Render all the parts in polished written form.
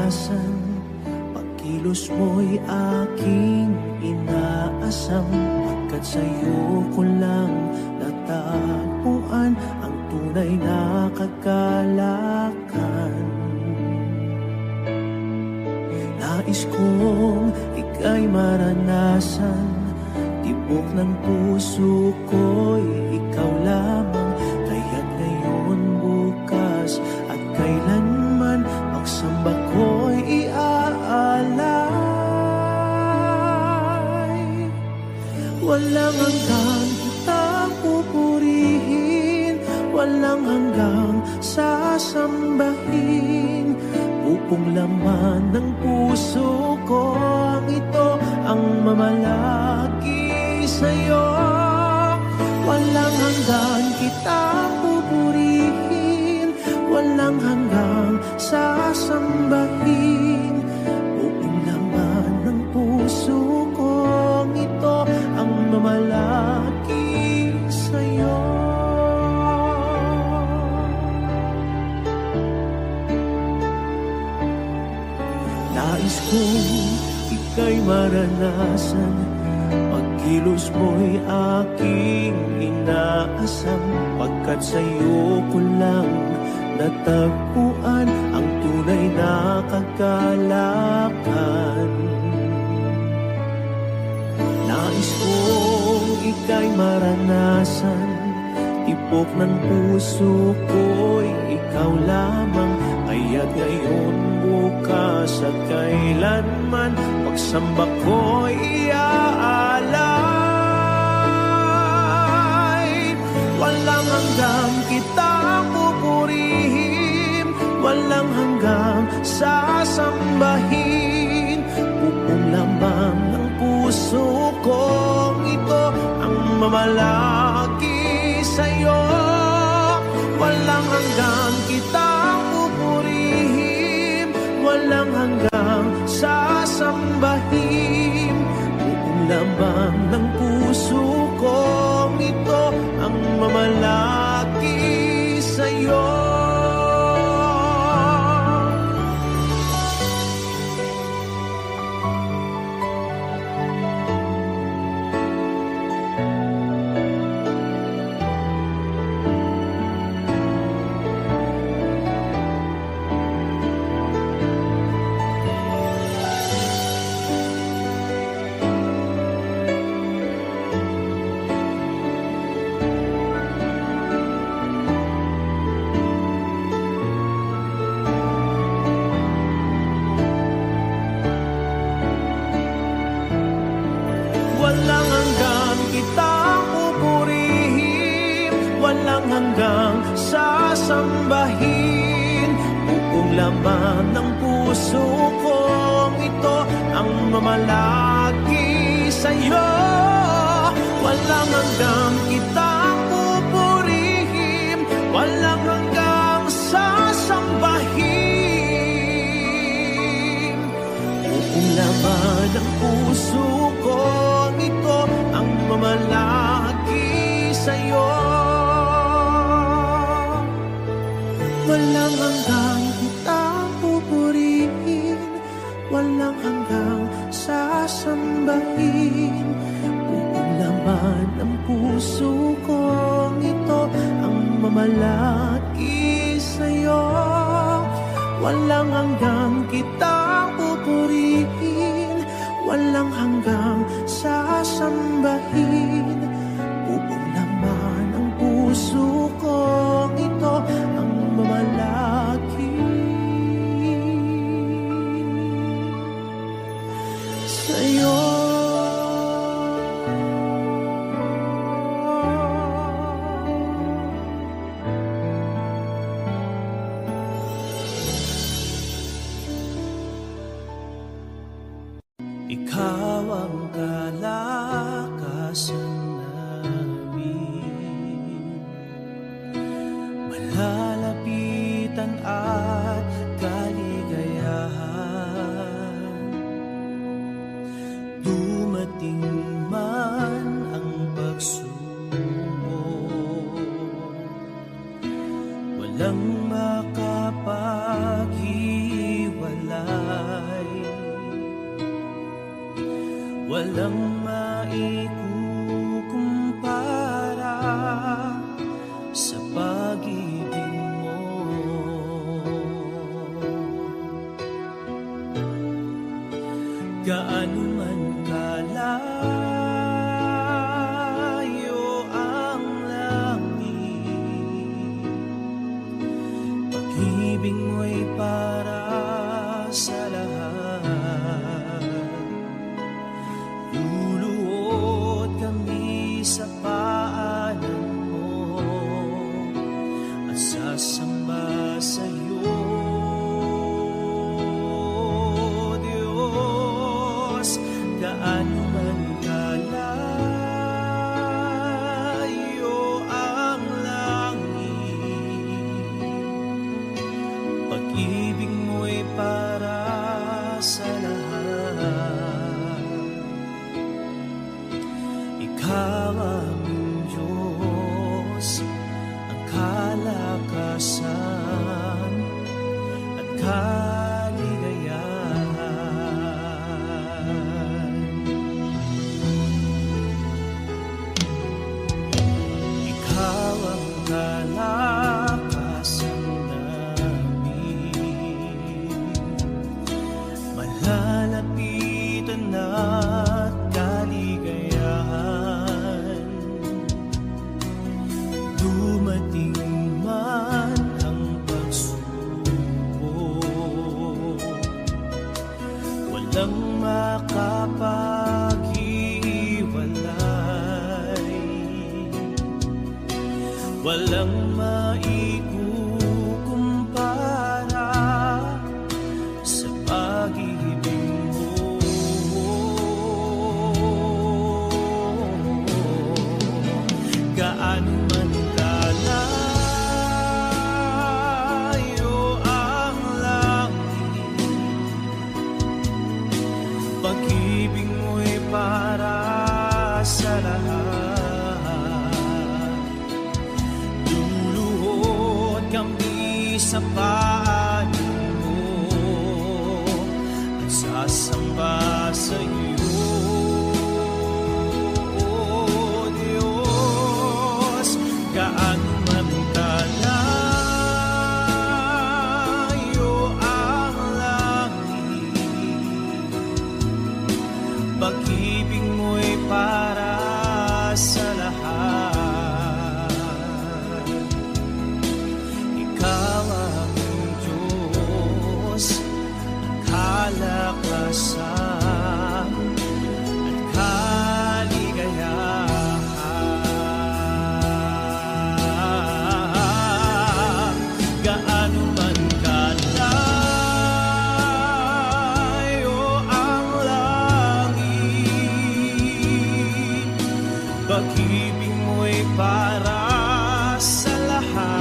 maranasan. Pagkilos mo'y aking inaasam, pagkat sa'yo ko lang natagpuan ang tunay na kagalakan. Nais kong ika'y maranasan, tibok ng puso ko'y ikaw lamang. Kaya't ngayon, bukas at kailanman, pagsamba ko'y iaalay. Walang hanggang kitang pupurihin, walang hanggang sasambahin. Upong laman ng puso ko ang ito ang mamalagi sa'yo. Walang hanggan kitang pupurihin, walang hanggang sasambahin. Upong laman ng puso ko ang ito ang mamalagi sa'yo. Nais kong ika'y maranasan, pagkilos mo'y aking inaasam, pagkat sa'yo ko lang natagpuan ang tunay na kagalakan. Nais kong ika'y maranasan, tibok ng puso ko'y ikaw lamang. Kaya't ngayon, bukas at kailanman, pagsamba ko'y iaalay. Walang hanggang kitang pupurihin, walang hanggang sasambahin. Upong lamang ng puso kong ito ang mamalagi sa'yo. Walang hanggang kitang pupurihin, walang hanggang sasambahin. Upong lamang ng puso kong ito ang mamalagi sa'yo. Walang hanggang kitang pupurihin, walang hanggang sasambahin. Upong laman ng puso kong ito ang mamalagi sa'yo. Walang hanggang kitang pupurihin, walang hanggang sasambahin. Upong laman ng puso ko ito ang mamalagi sa'yo. Walang hanggang kitang pupurihin, walang hanggang sasambahin. Upong laman ng puso kong ito ang mamalagi sa'yo. Walang hanggang kitang pupurihin, walang hanggang sasambahin. Upong laman ng puso kong ito ang mamalagi sa'yo. Ikaw ang kalakasan namin, malalapitan at kaligayahan. Dumating man ang pagsubok, walang makapaghiwalay. walang maikukumpara sa pag-ibig mo. Gaano man kalayo ang langit, pag-ibig mo'y para sa lahat. Luluhod kami sa paanan mo at sasamba sa iyo, Diyos. Gaano man kalayo ang langit, pag-ibig mo'y para sa lahat. Ikaw aming Diyos, ang kalakasan at kaligayahan. Ikaw ang kalakasan namin, malalapitan at kaligayahan. Dumating man ang pagsubok, walang makapaghiwalay, walang maikukumpara sa pag-ibig mo. Gaano man kalayo ang langit, pag-ibig mo'y para sa lahat. Luluhod kami sa paanan mo at sasamba sa iyo, Diyos. Gaano man kalayo ang langit, pag-ibig mo'y para sa lahat. Ikaw aming Diyos, ang kalakasan at kaligayahan. Gaano man kalayo ang langit, pag-ibig mo'y para sa lahat.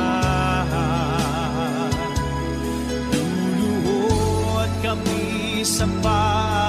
Luluhod kami sa paanan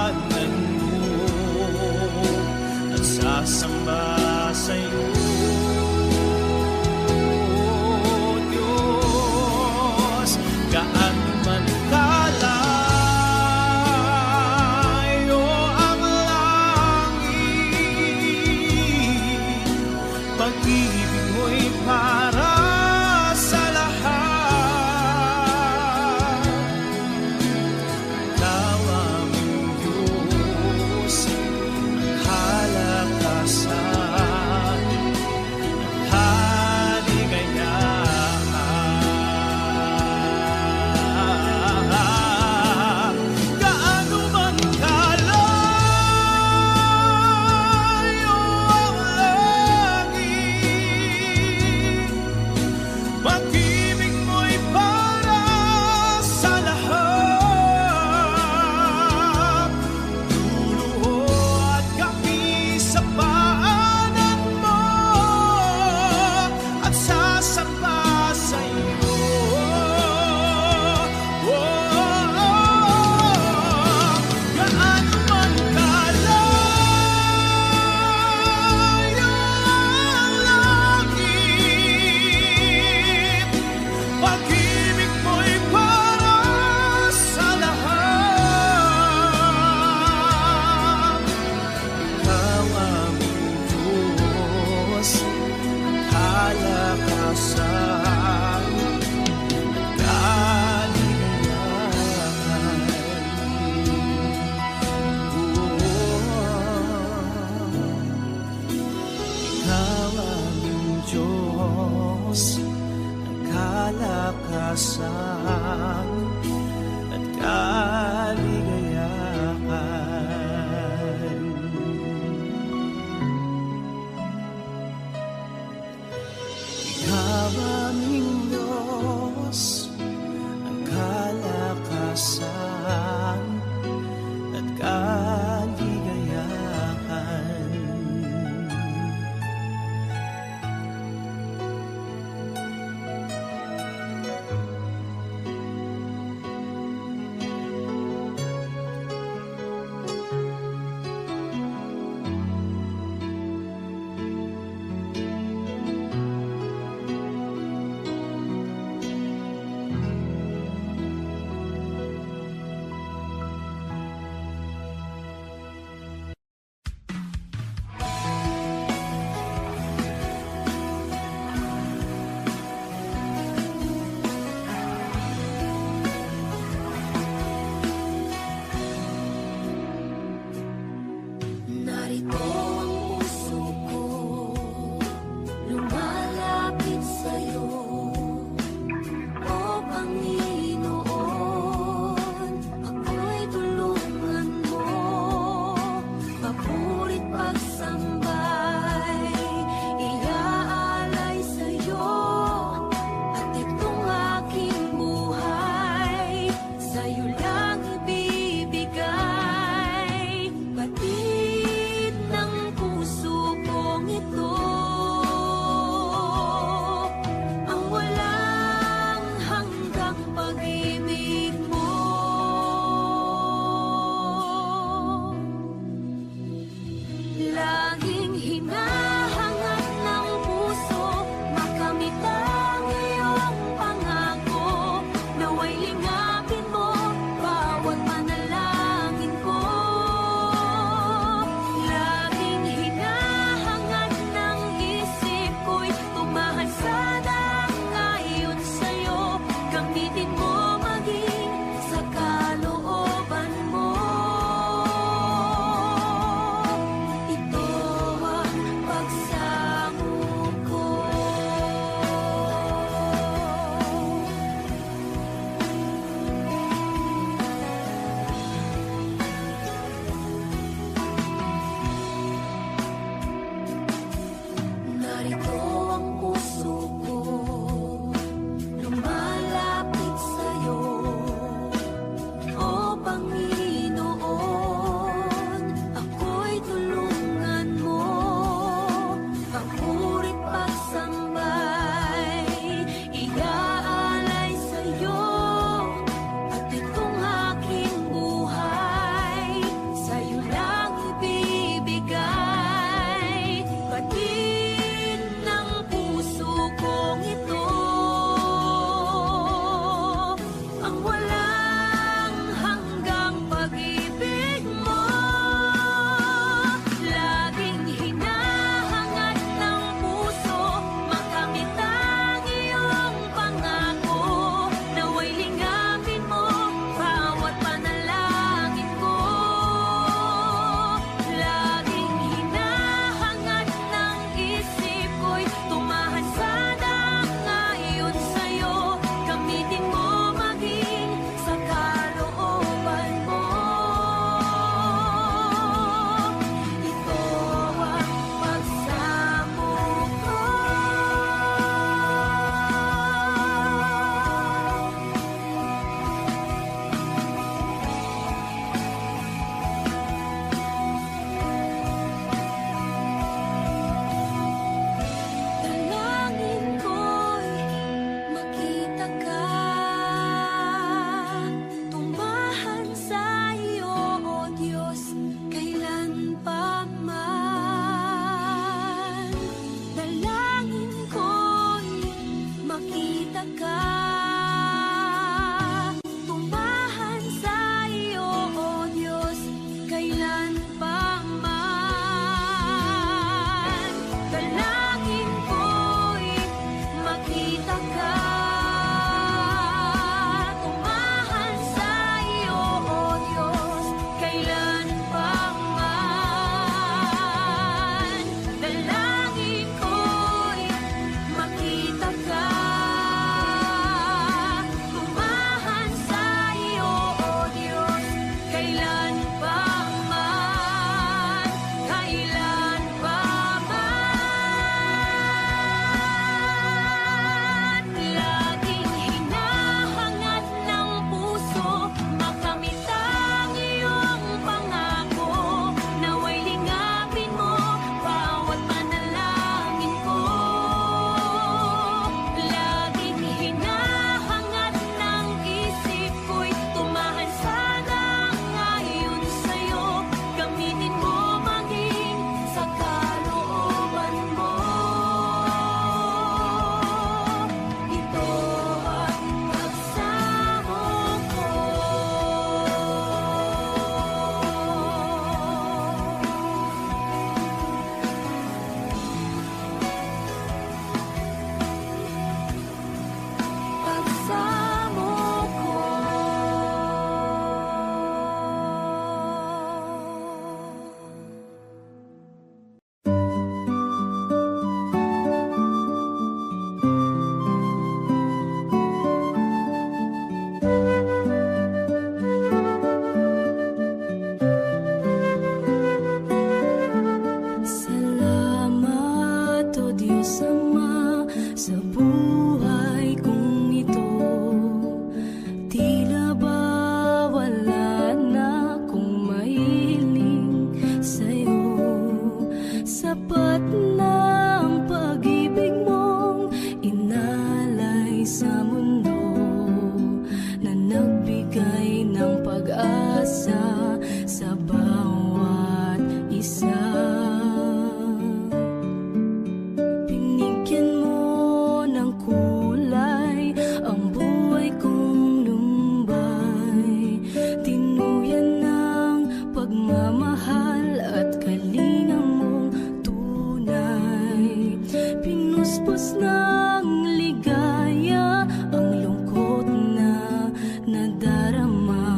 pagmamahal at kalinga mong tunay. Pinuspos ng ligaya ang lungkot na nadarama.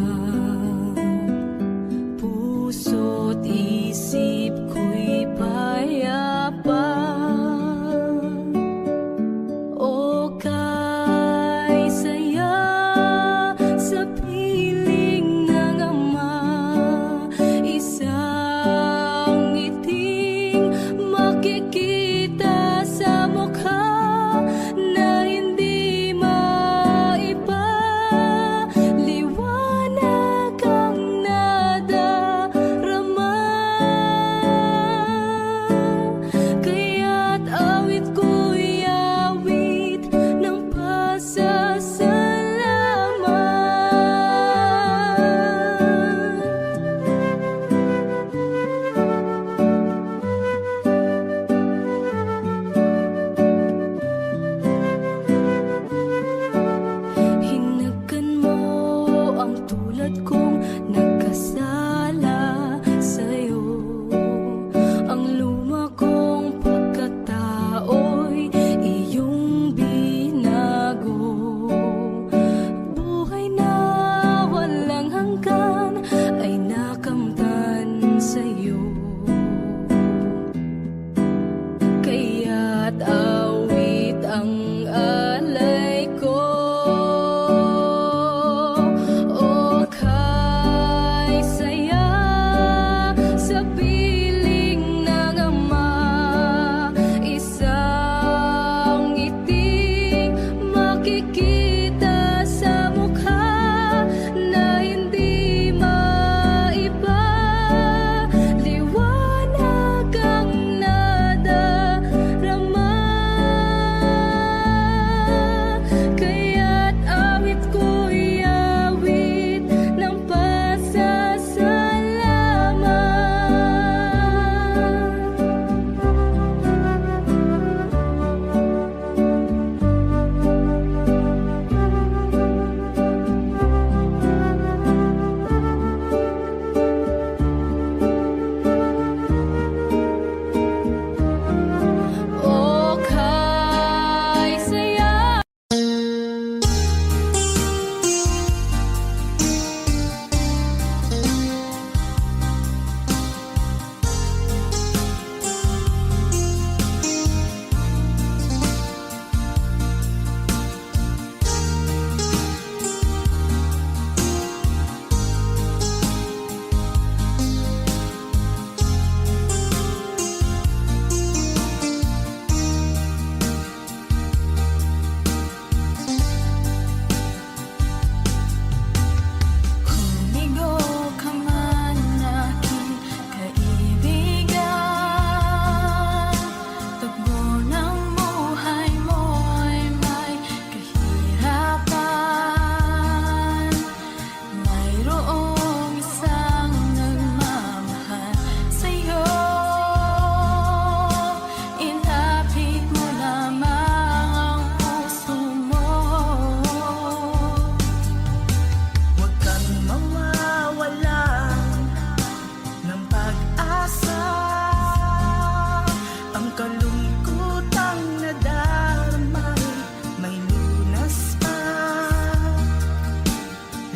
Puso't isip ko'y payapa. O kay saya sa piling ng ama, isang ngiting makikita sa mukha na hindi maiba. Liwanag ang nadarama, kaya't awit ko'y awit ng pasasalamat. Hinagkan mo ang tulad kong nagkasala sa'yo. Ang luma kong pagkatao'y iyong binago. Buhay na walang hanggan ay nakamtan sa'yo. Kaya't awit ang alay ko. O kay saya sa piling ng ama, isang ngiting makikita sa mukha na hindi maiba. Liwanag ang nadarama, kaya't awit ko'y awit ng pasasalamat. O kay saya Humigo ka man, aking kaibigan. Tugbo ng buhay mo'y may kahirapan. Mayroong isang nagmamahal sa'yo. Ilapit mo lamang ang puso mo. Huwag kang mawawalan ng pag-asa. Ang kalungkutang nadarma'y may lunas pa.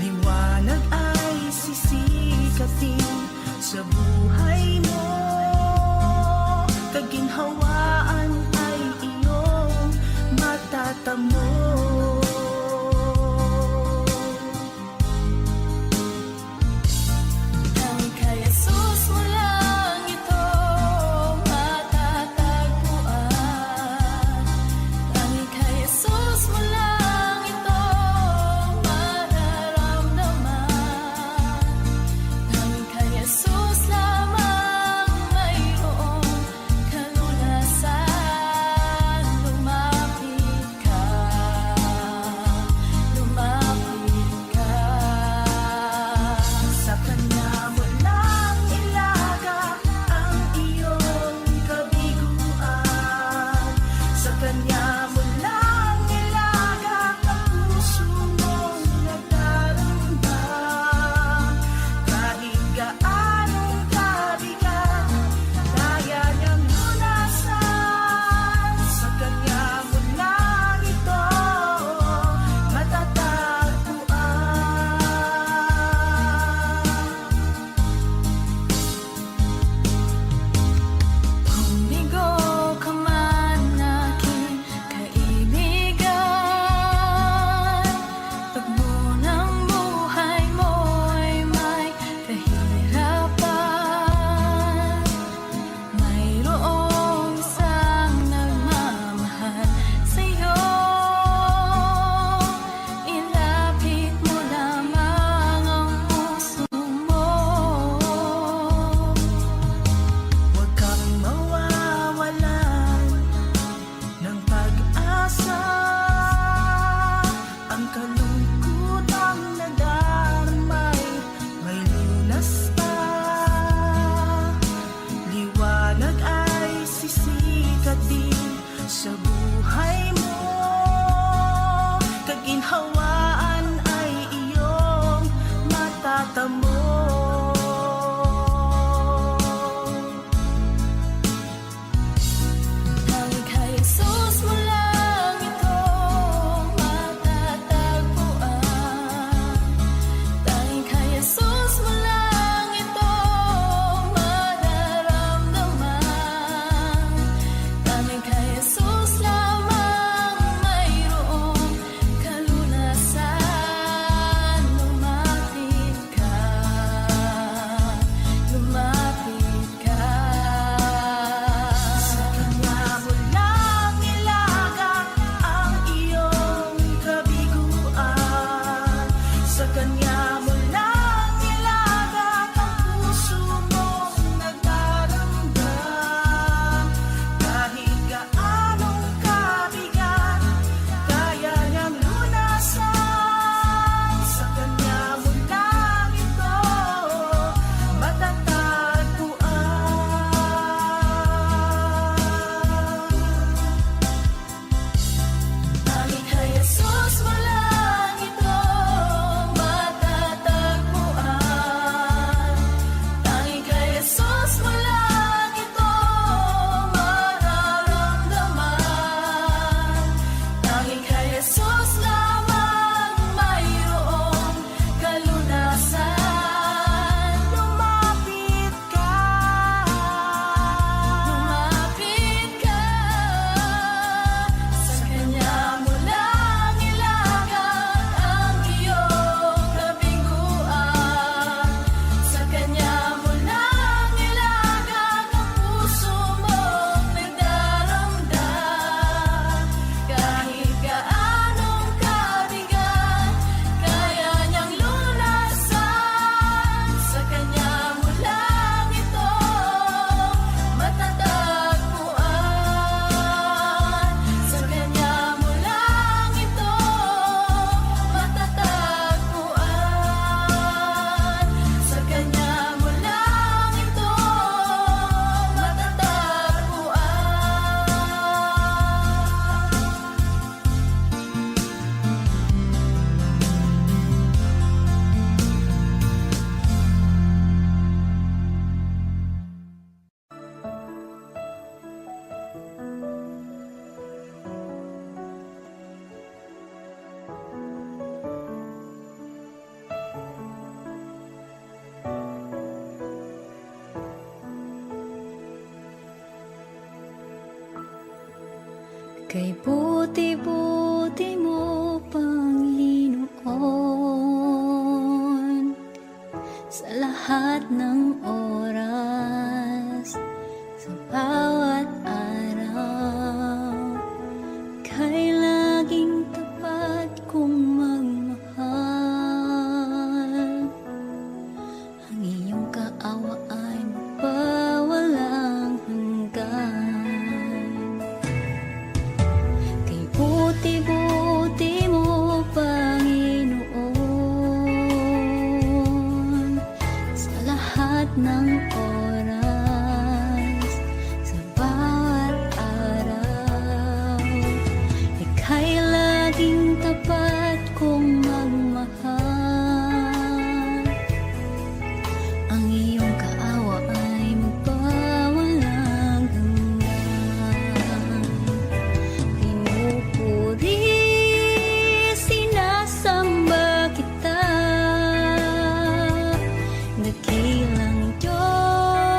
Liwanag ay sisikatin sa buhay mo. Kaginhawaan ay iyong matatamo. Ang kay Jesus mo lang ito matatagpuan. Ang kay Jesus mo lang ito mararamdaman. Ang kay Jesus lamang mayroong kalunasan. Kay buti-buti mo, Panginoon, sa lahat ng oras, sa bawat araw, kay laging tapat kong magmahal. Ang iyong kaawa ay magpawalang hanggan. Kay buti-buti mo, Panginoon, sa lahat ng oras, sa bawat araw, ika'y laging tapat kong magmahal. Ang iyong kaawa ay magpawalang hanggan. Pinupuri, sinasamba kita, dakilang Diyos.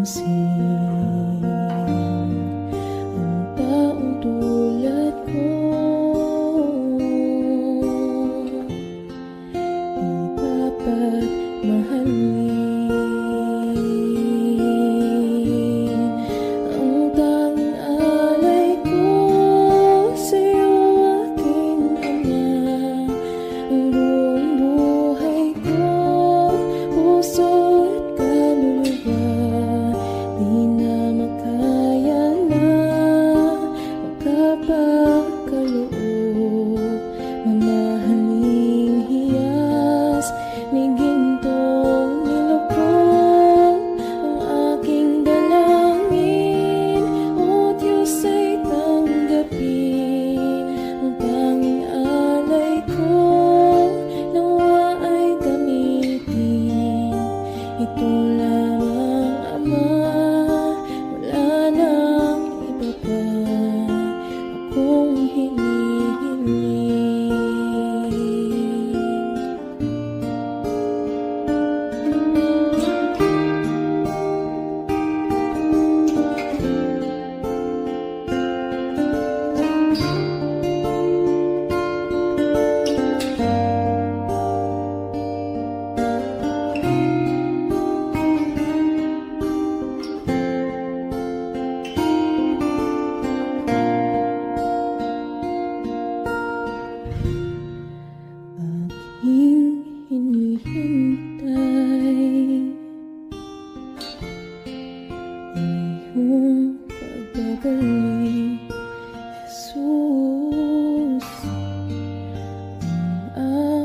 mapapansin ang taong tulad ko. Di dapat mahalin ang tanging alay ko sa'yo, aking ama. Ang buong buhay ko, puso at kaluluwa, di na makaya na magkapagkaloob. Mamahaling hiyas ni gintong nilukod ang aking dalangin. O Diyos ay tanggapin ang tanging alay ko, nawa ay gamitin. Ito lamang, Ama, wala nang iba pa akong hinihiling. Aking hinihintay ang iyong pagbabalik, Jesus. Ang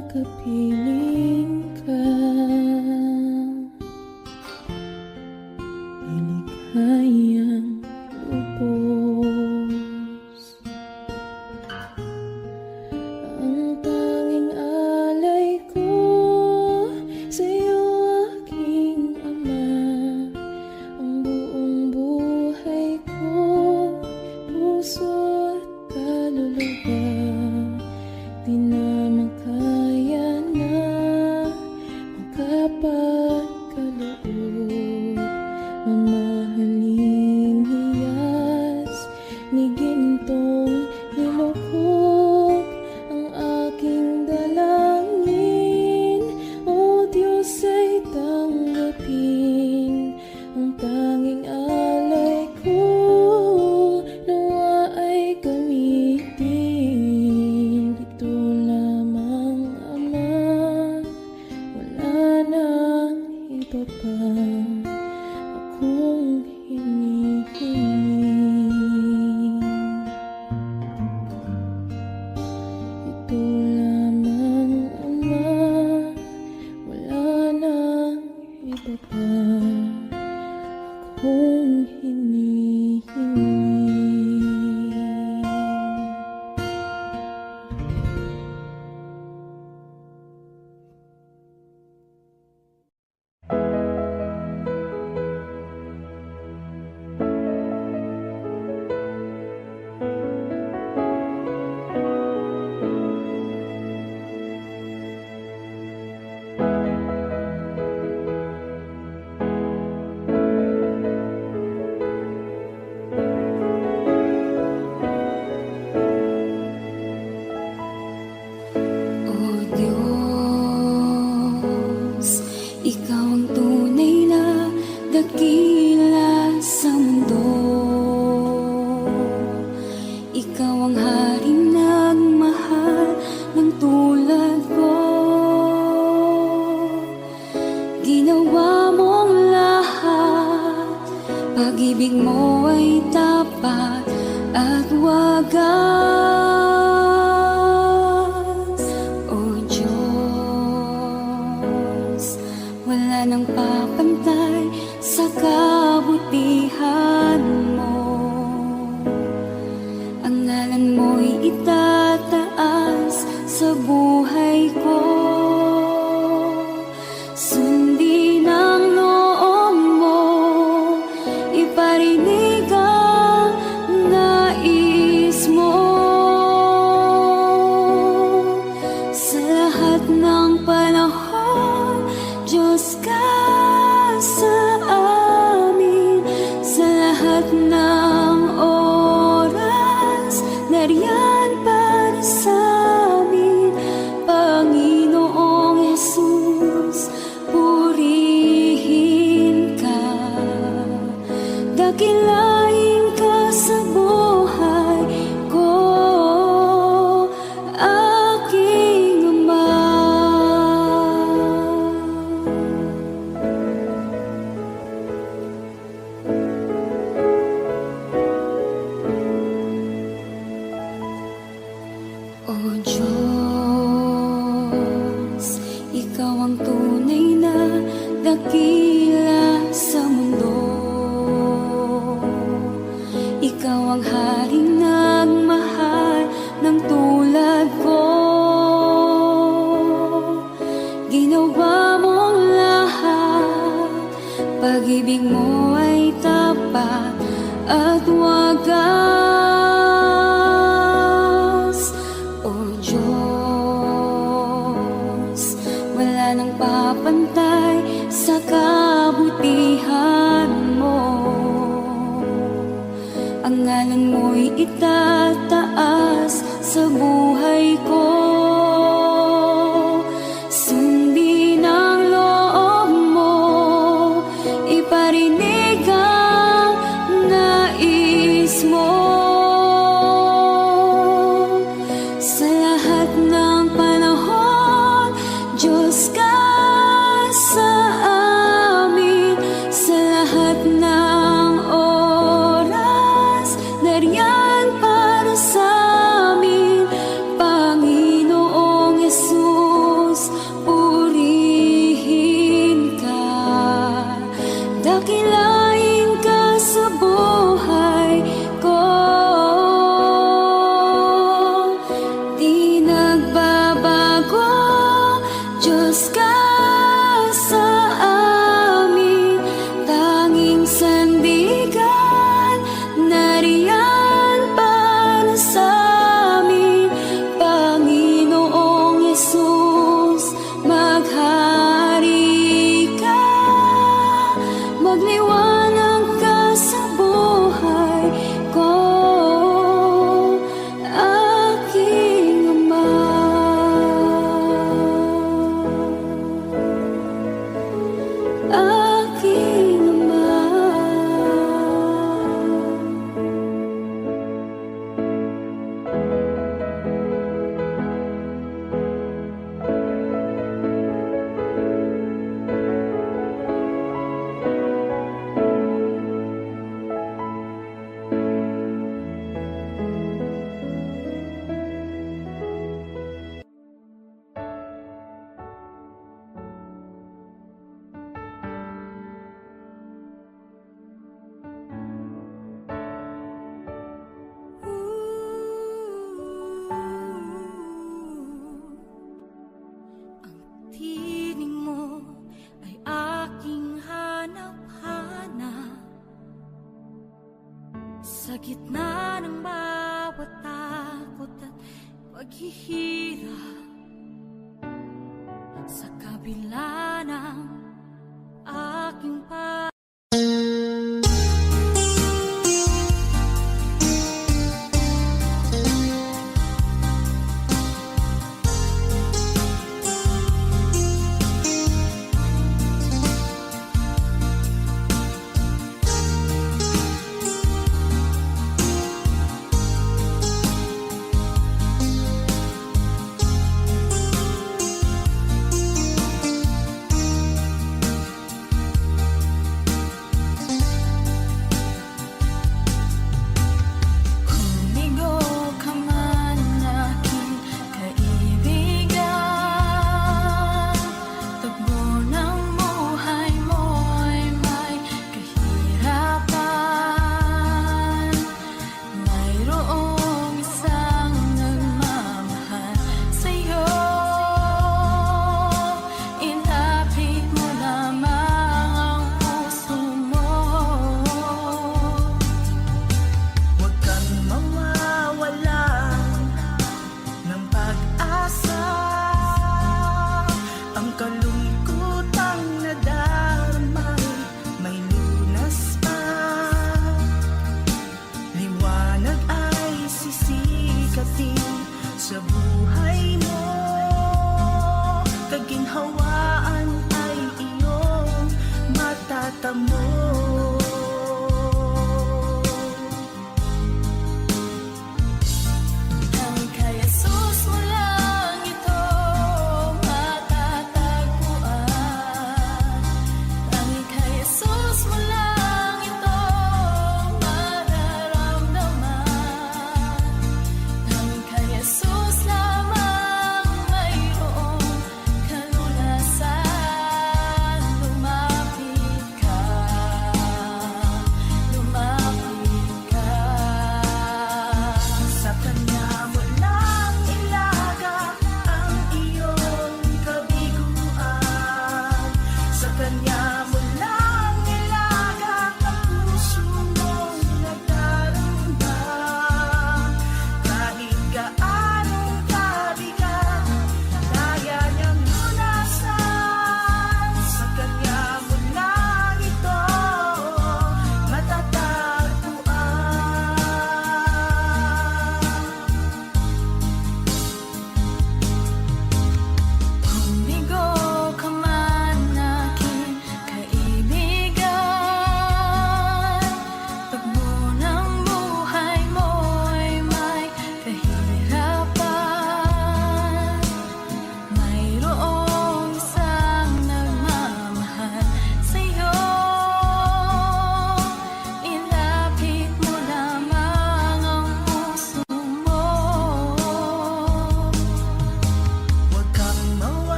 akapiling ka ay likhayang lubos. Ang tanging alay ko sa'yo, aking Ama. Ang buong buhay ko, puso at kaluluwa, di na makaya na magkapagkaloob. Mamahaling hiyas ni gintong nilukod ang aking dalangin. O Diyos ay tanggapin ang tanging alay ko, nawa ay gamitin. Ito lamang, Ama, wala nang iba pa akong hinihiling. Ito lamang, Ama, wala nang iba pa akong hinihiling. O Diyos, Ikaw ang tunay na dakila sa mundo. Ikaw ang haring nagmahal ng tulad ko. Ginawa mong lahat, pag-ibig mo ay tapat at wagas. O Diyos, wala nang papantay sa kabutihan mo. Ang ngalan mo'y itataas sa buhay ko. Sundin ang loob mo, iparinig ang nais mo. Sa lahat ng panahon, Diyos ka sa amin. lahat ng oras, nariyan para sa amin, Panginoong Jesus, purihin ka. Dakilain ka sa buhay ko, aking Ama. O Diyos, Ikaw ang tunay na dakila sa mundo. Ikaw ang haring nagmahal ng tulad ko. Ginawa mong lahat, pag-ibig mo ay tapat at wagas. O Diyos, wala nang papantay sa kabutihan mo. Ang ngalan mo'y itataas sa buhay ko. Sundin ang loob mo, iparinig ang nais mo. Sa lahat ng panahon, Diyos ka sa amin. Sa lahat ng oras, nariyan para sa amin, Panginoong Jesus, purihin ka. Dakilain ka sa buhay ko. Di nagbabago, Diyos ka sa amin, tanging sandigan, nariyan para sa amin, Panginoong Jesus, maghari ka, magliwanag ka sa buhay ko, aking Ama. Aking Ama. Ang tinig mo ay aking hanap-hanap. Sa gitna ng bawat takot at paghihirap, sa kabila ng aking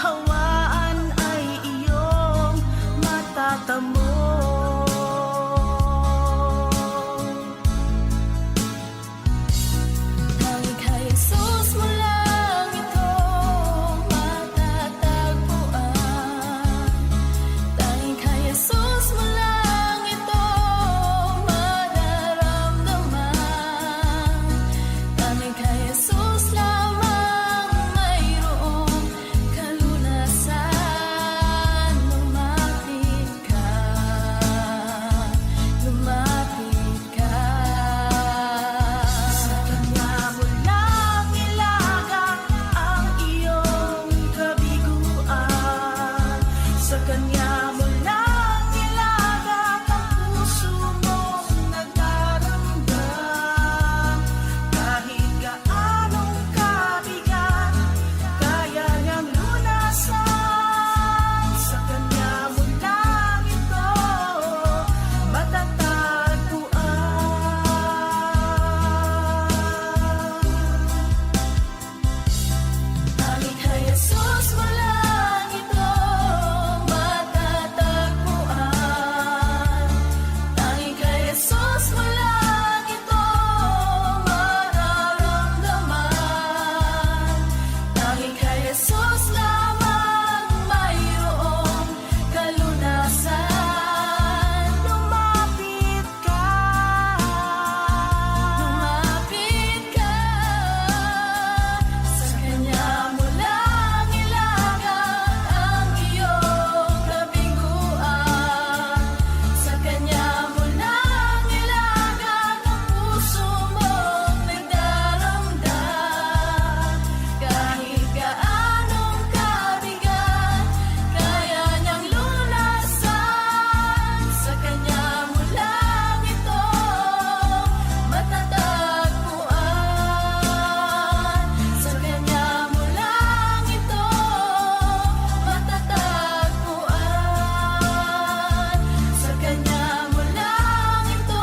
hawaan ay iyong matatamo. Tanging kay Jesus mo lang ito matatagpuan. Tanging kay Jesus mo lang ito mararamdaman. Tanging kay Jesus lamang mayroong kalunasan. Lumapit ka, lumapit ka. Sa Kanya mo lang ilagak ang iyong kabiguan. Sa Kanya mo lang ilagak ang puso mong nagdaramdam. Kahit gaanong kabigat, kaya niyang lunasan. Sa Kanya mo lang ito matatagpuan. Tanging kay Jesus mo lang ito matatagpuan. Tanging kay Jesus mo lang ito mararamdaman. Tanging kay Jesus lamang mayroong kalunasan. Lumapit ka, Lumapit ka, sa Kanya mo lang ilagak ang iyong kabiguan. Sa Kanya mo lang ilagak ang puso mong nagdaramdam. Kahit gaanong kabigat, kaya niyang lunasan. Sa Kanya mo lang ito matatagpuan. Sa Kanya mo lang ito matatagpuan. Sa Kanya mo lang ito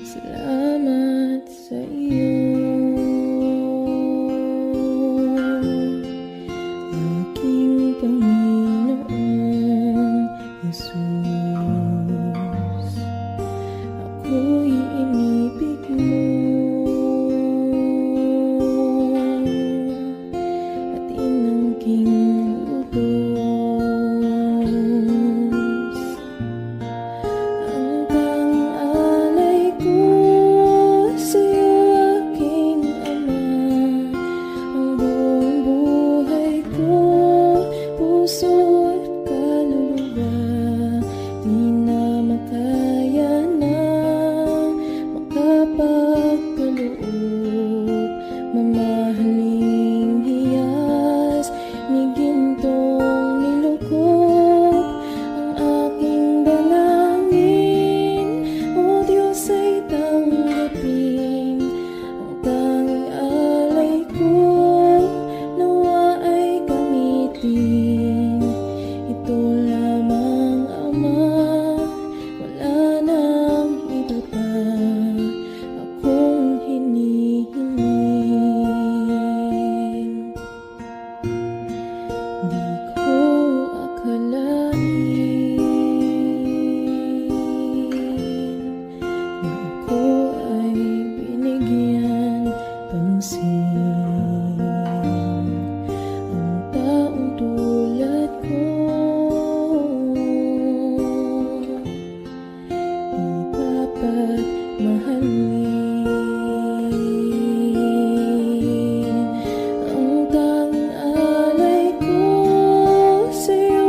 Salamat sa iyo, aking Panginoong Jesus. Ako'y inibig mo at inangking lubos. Ang tang-alay ko sa'yo, aking Ama, ang buong buhay ko, puso at kaluluwa, di na makaya na makapagkaloob. Mamahaling hiyas ni gintong nilukop ang aking dalangin. O Diyos, ay tanggapin ang tang-alay ko, nawa ay gamitin. Ito lamang, Ama, wala nang iba pa akong hinihiling. Di ko akalain na ako ay binigyan pansin. Ang taong tulad ko di dapat mahalin. Ang tang-alay ko sa'yo,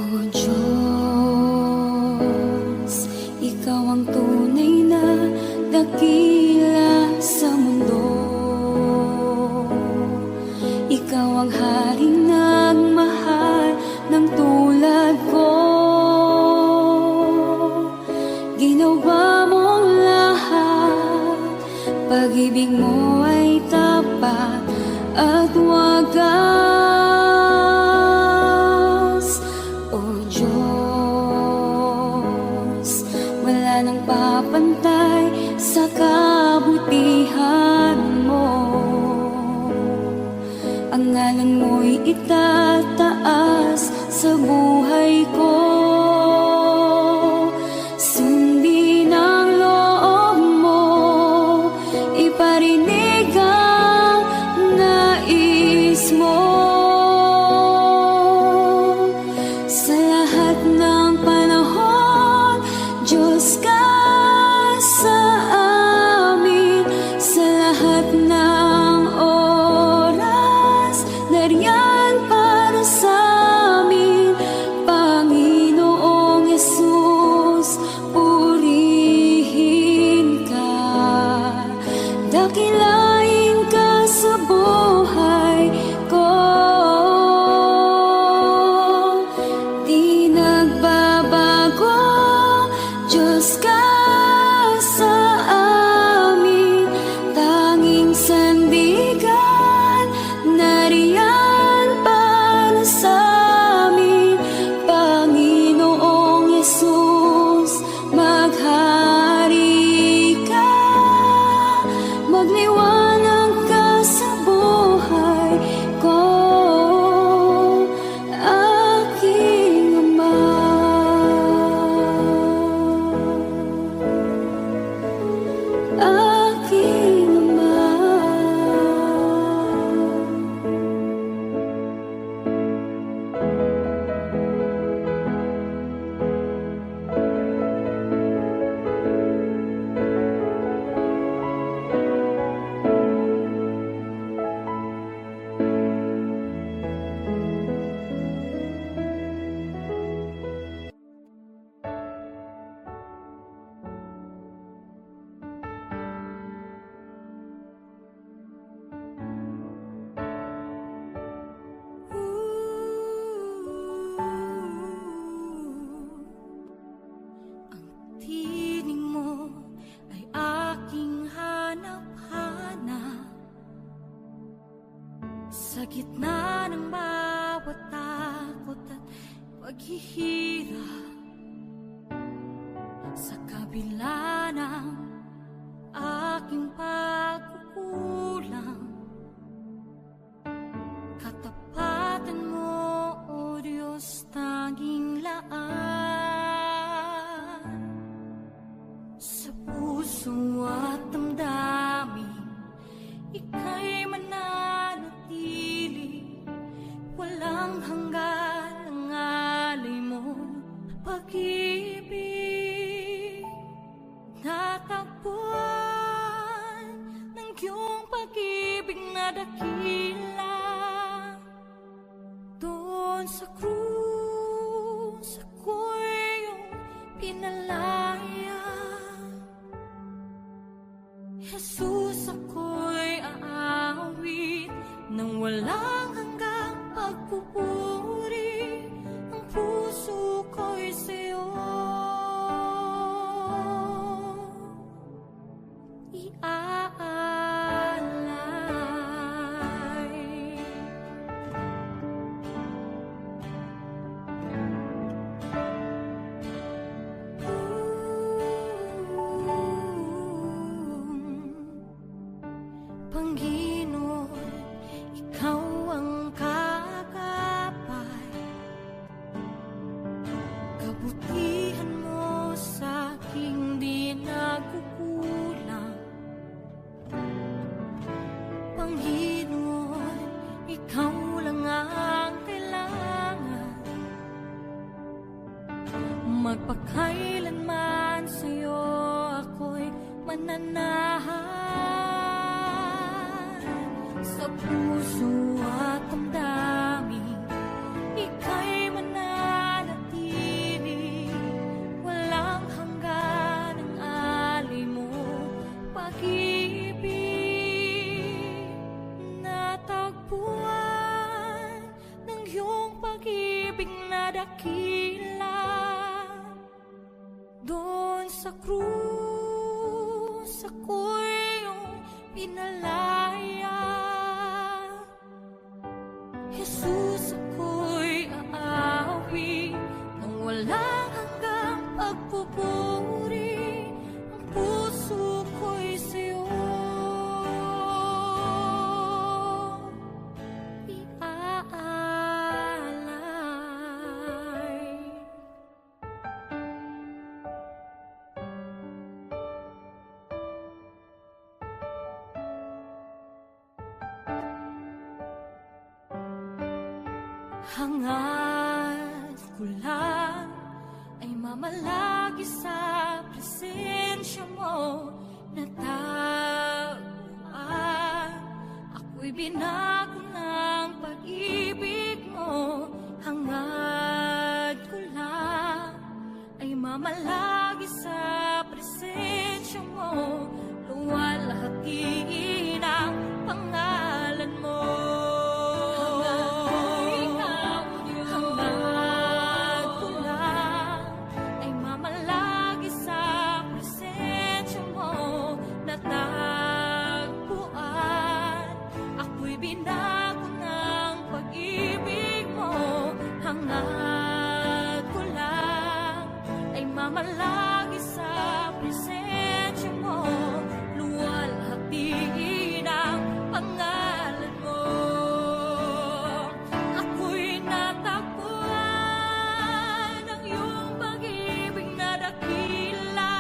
O Diyos, Ikaw ang tunay na dakila sa mundo. Ikaw ang haring nagmahal ng tulad ko. Ginawa mong lahat, pag-ibig mo ay tapat at wagas. O Diyos, wala nang papantay sa kabutihan mo. Ang ngalan mo'y itataas sa buhay ko. Sundin ang loob mo, iparinig ang nais mo. Sa lahat ng panahon, Diyos ka sa amin. Sa lahat ng oras, nariyan para sa amin. Panginoong Yesus, purihin ka. Dakilain ka sa buhay ko. Di nagbabago, Diyos ka sa amin. Tanging sandigan, nariyan para sa amin. Panginoong Yesus, maghari ka. Magliwanag ka sa buhay ko, aking Ama. Aking Ama. Ang tinig mo ay aking hanap-hanap. Sa gitna ng bawat takot at paghihirap, sa kabila ng aking pagkukulang, katapatan mo, O Diyos, tanging laan. Sa puso at damdamin, ika'y mananatili. Walang hanggan ang alay mo, pag-ibig. Natakbuhan ng iyong pag-ibig na dakila. Doon sa krus, ako'y iyong pinalaya. Jesus, ako'y aawit nang walang hanggang pagpupuri. Ang puso ko'y sa'yo iaalay. Panginoon, Ikaw ang kagapay. Kabutihan mo sa aking di nagkukulang. Panginoon, Ikaw lang ang kailangan. Magpakailanman sa'yo ako'y mananahan. Sa puso at damdamin, ika'y mananatili. sa krus ako'y iyong pinalaya. Jesus, ako'y aawi nang walang hanggang pagpupuri. Ang puso ko'y sa'yo iaalay. Hangad ko lang ay mamalagi sa presensya mo na taguan. Ako'y binago ng pag-ibig mo. Hangad ko lang ay mamalagi sa presensya mo. Luwalhatiin ang pangalan mo. Binago ng pag-ibig mo. Hangad ko lang ay mamalagi sa presensya mo. Luwalhatiin ang pangalan mo. Ako'y natagpuan ng iyong pag-ibig na dakila.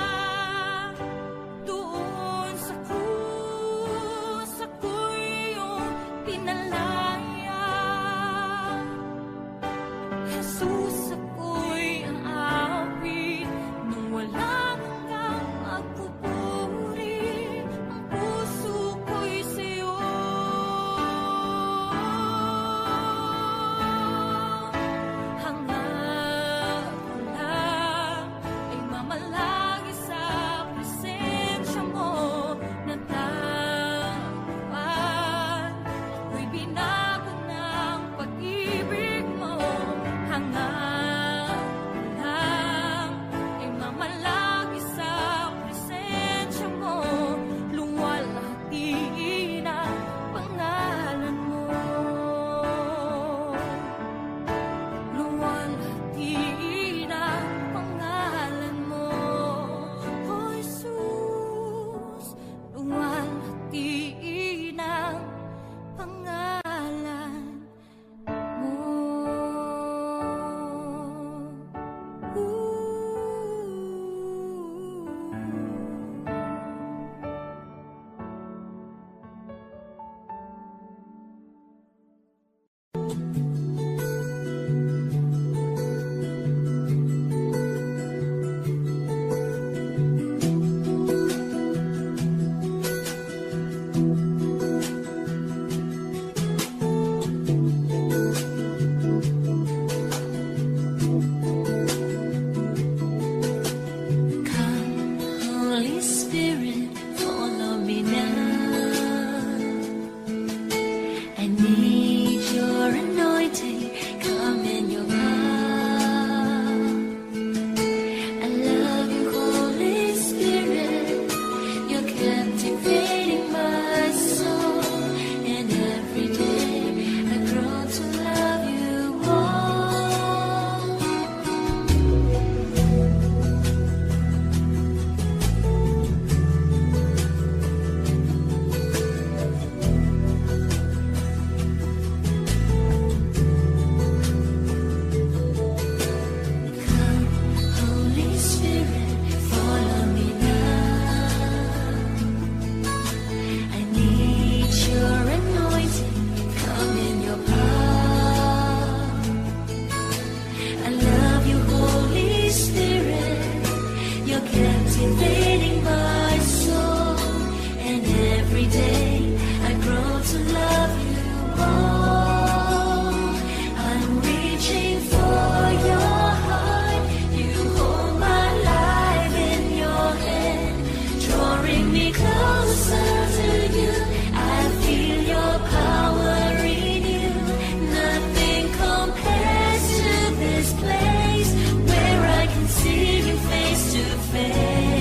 Doon sa krus ako'y pinalaya. Jesus, ako'y aawi nang walang hanggang magpupuri. Ang puso ko'y sa'yo hangad ko lang ay mamalagi sa presensya mo na taguan. Ako'y binago ng pag-ibig mo. Hangad ko lang ay mamalagi sa presensya mo. Luwalhatiin ang pangalan mo. Luwalhatiin ang pangalan mo. O Jesus, luwalhatiin ang pangalan mo. Come, Holy Spirit, follow me now. I need your anointing, come in your power. I love you, Holy Spirit, you're captivating my soul. And every day I grow to love you more. Come, Holy Spirit, follow me now. I need your anointing, come in your power. I love you, Holy Spirit, you're captivating my soul. And every day I grow to love you more. I'm reaching for your heart, you hold my life in your hand, drawing me closer to you. I feel your power in you. Nothing compares to this place where I can see you face to face.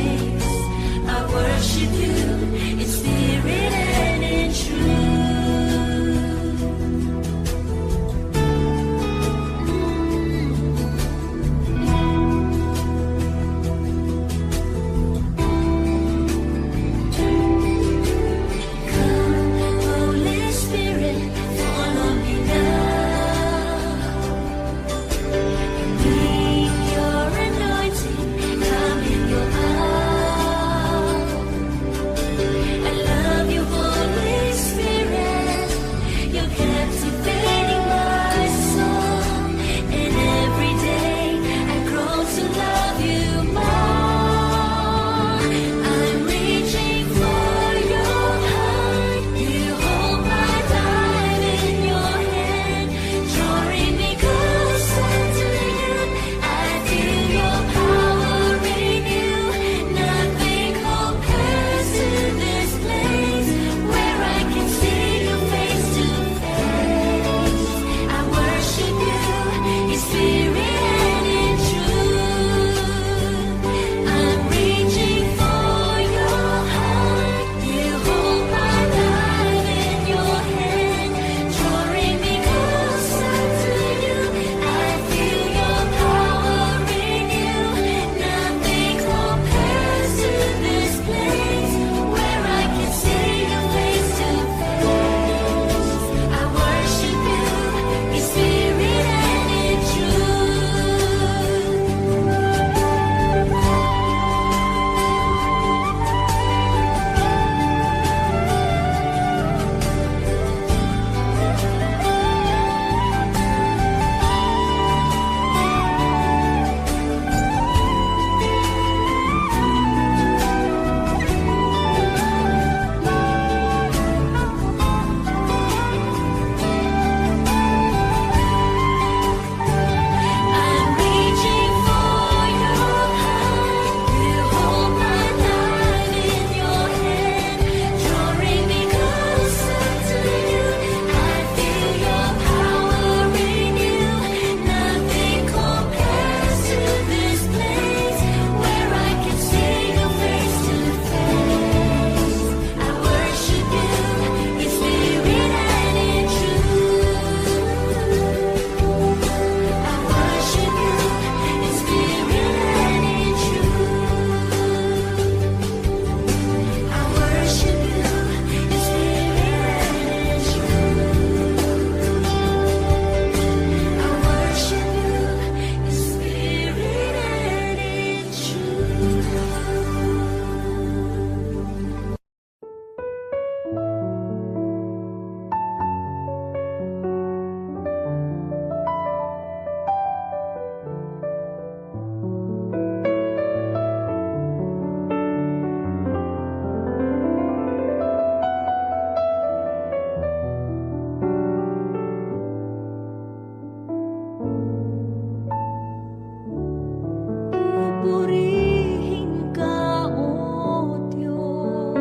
Pupurihin ka, O Diyos.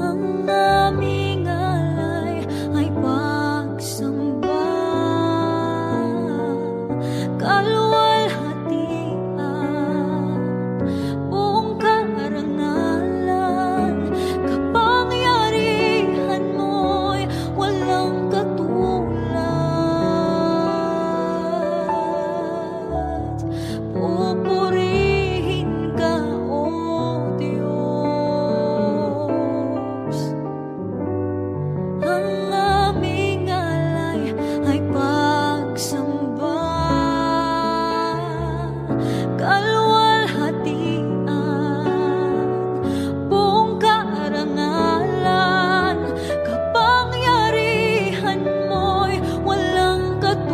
Ang aming alay ay pagsamba, kaluwalhatian, buong karangalan, kapangyarihan mo'y walang katulad. Pupurihin ka, O Diyos. Ang aming alay ay pagsamba, kaluwalhatian, buong karangalan, kapangyarihan mo'y walang katulad.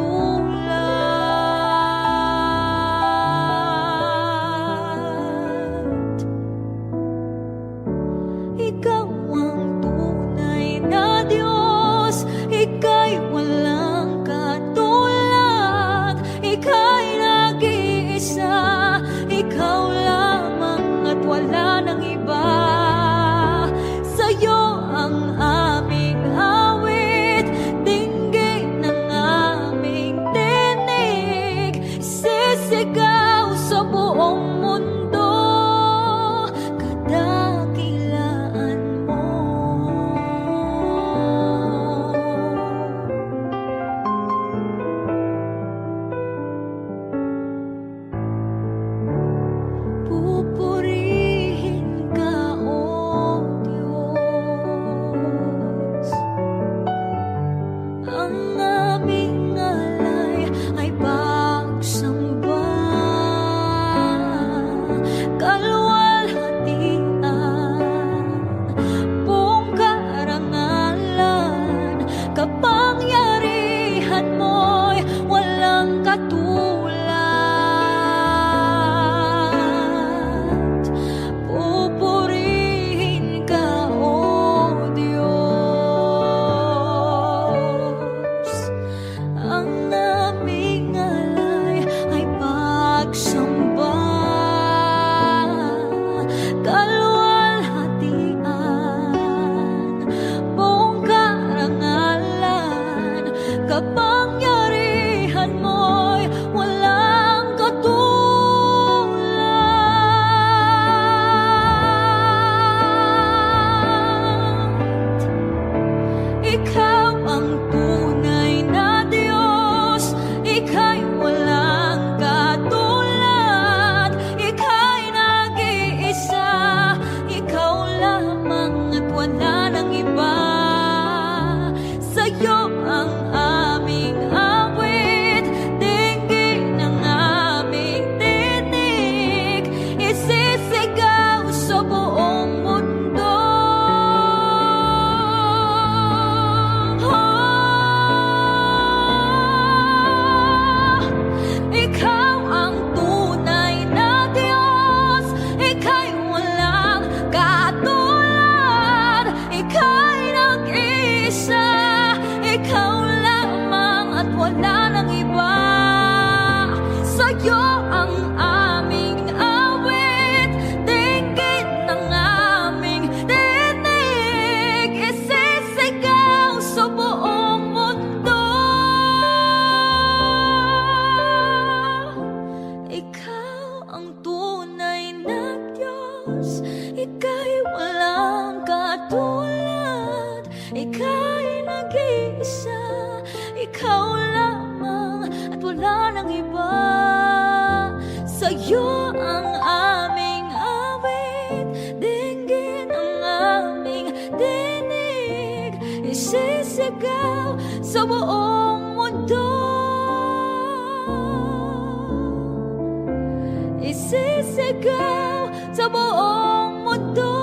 Ikaw ang tunay na Diyos, Ika'y walang katulad, Ika'y nag-iisa, Ikaw lamang at wala nang iba. Sa'yo ang aming awit, dinggin ng aming tinig, sisigaw sa buong mundo, kadakilaan mo. Pupurihin ka, O Diyos. Ang aming alay ay pagsamba, kaluwalhatian, buong karangalan, kapangyarihan mo'y walang katulad. Pupurihin ka, O Diyos. Ang aming alay ay pagsamba, kaluwalhatian, buong karangalan, kapangyarihan mo'y walang katulad. Ikaw ang tunay na Diyos, Ika'y walang katulad, Ika'y nag-iisa, Ikaw lamang at wala nang iba. Sa'yo ang aming awit, dinggin ng aming tinig, isisigaw sa buong mundo. Ikaw ang tunay na Diyos, Ika'y walang katulad, Ika'y nag-iisa, Ikaw lamang at wala nang iba. Sa'yo ang aming awit, dinggin ng aming tinig, isisigaw sa buong mundo. Ikaw ang tunay na Diyos, Ika'y walang katulad, Ika'y nag-iisa, Ikaw lamang at wala nang iba. Sa'yo ang aming awit, dinggin ang aming tinig, isisigaw sa buong mundo. Isisigaw sa buong mundo.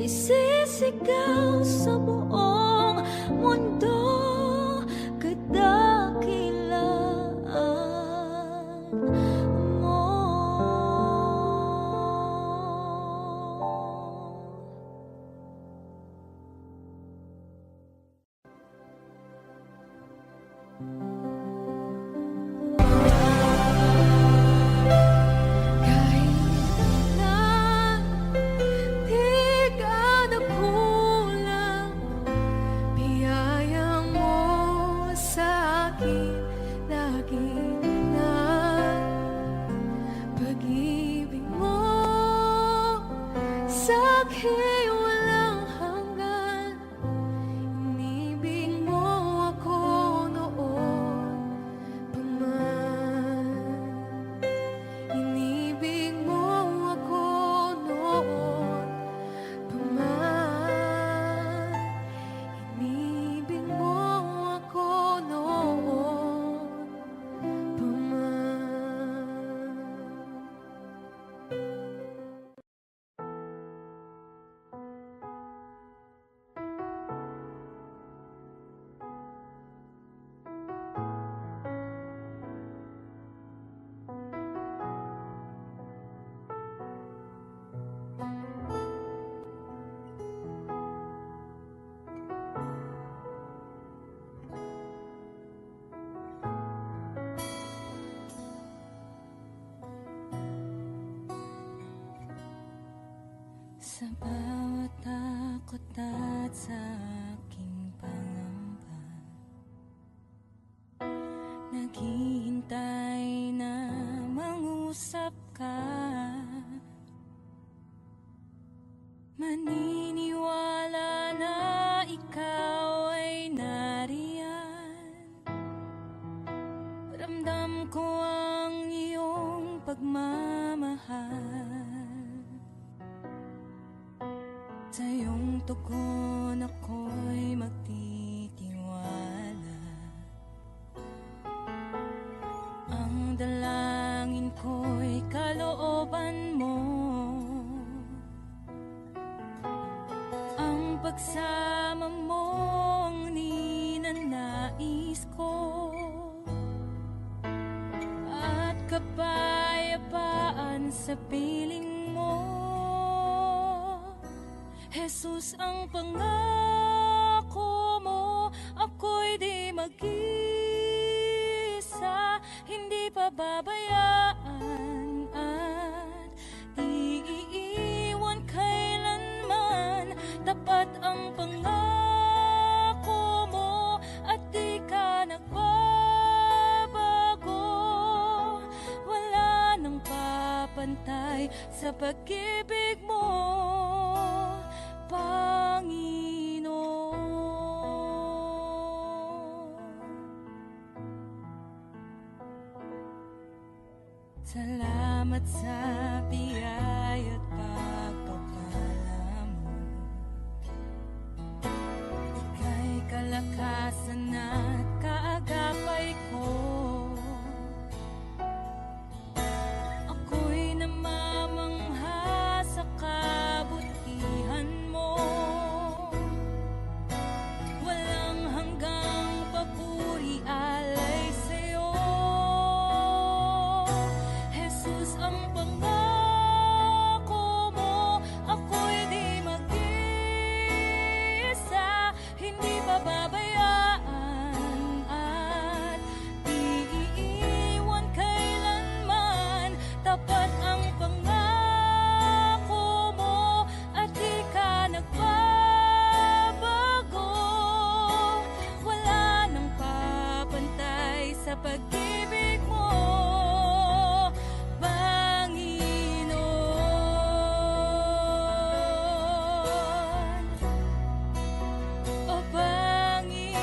Isisigaw sa buong mundo, kadakilaan mo. Kahit na di ka nagkulang, biyaya mo sa akin lagi na pag-ibig mo sa akin walang hanggan. Inibig mo ako noon pa man. Inibig mo ako noon pa man. Inibig mo ako noon pa man. Sa bawat takot at sa aking pangamba, naghihintay na mangusap ka. Maniniwala na ikaw ay nariyan. Ramdam ko ang iyong pagmamahal. Sa iyong tugon ako'y magtitiwala. Ang dalangin ko'y kalooban mo. Ang pagsama mo ang ninanais ko. At kapayapaan sa piling mo. Jesus, ang pangako mo, ako'y di mag-isa, hindi pababayaan at di iiwan kailanman. Tapat ang pangako mo at di ka nagbabago. Wala nang papantay sa pag-ibig mo, Panginoon. Salamat sa biyaya at pagpapala mo. Ika'y kalakasan at kaagapay ko. Ako'y namamangha sa kabutihan mo. Walang hanggang papuri alay sa'yo. Jesus, ang pangako mo, ako'y di mag-isa, hindi pababayaan at di iiwan kailanman. Tapat ang pangako mo at di ka nagbabago. Wala nang papantay sa pag-ibig mo, Panginoon. O Panginoon.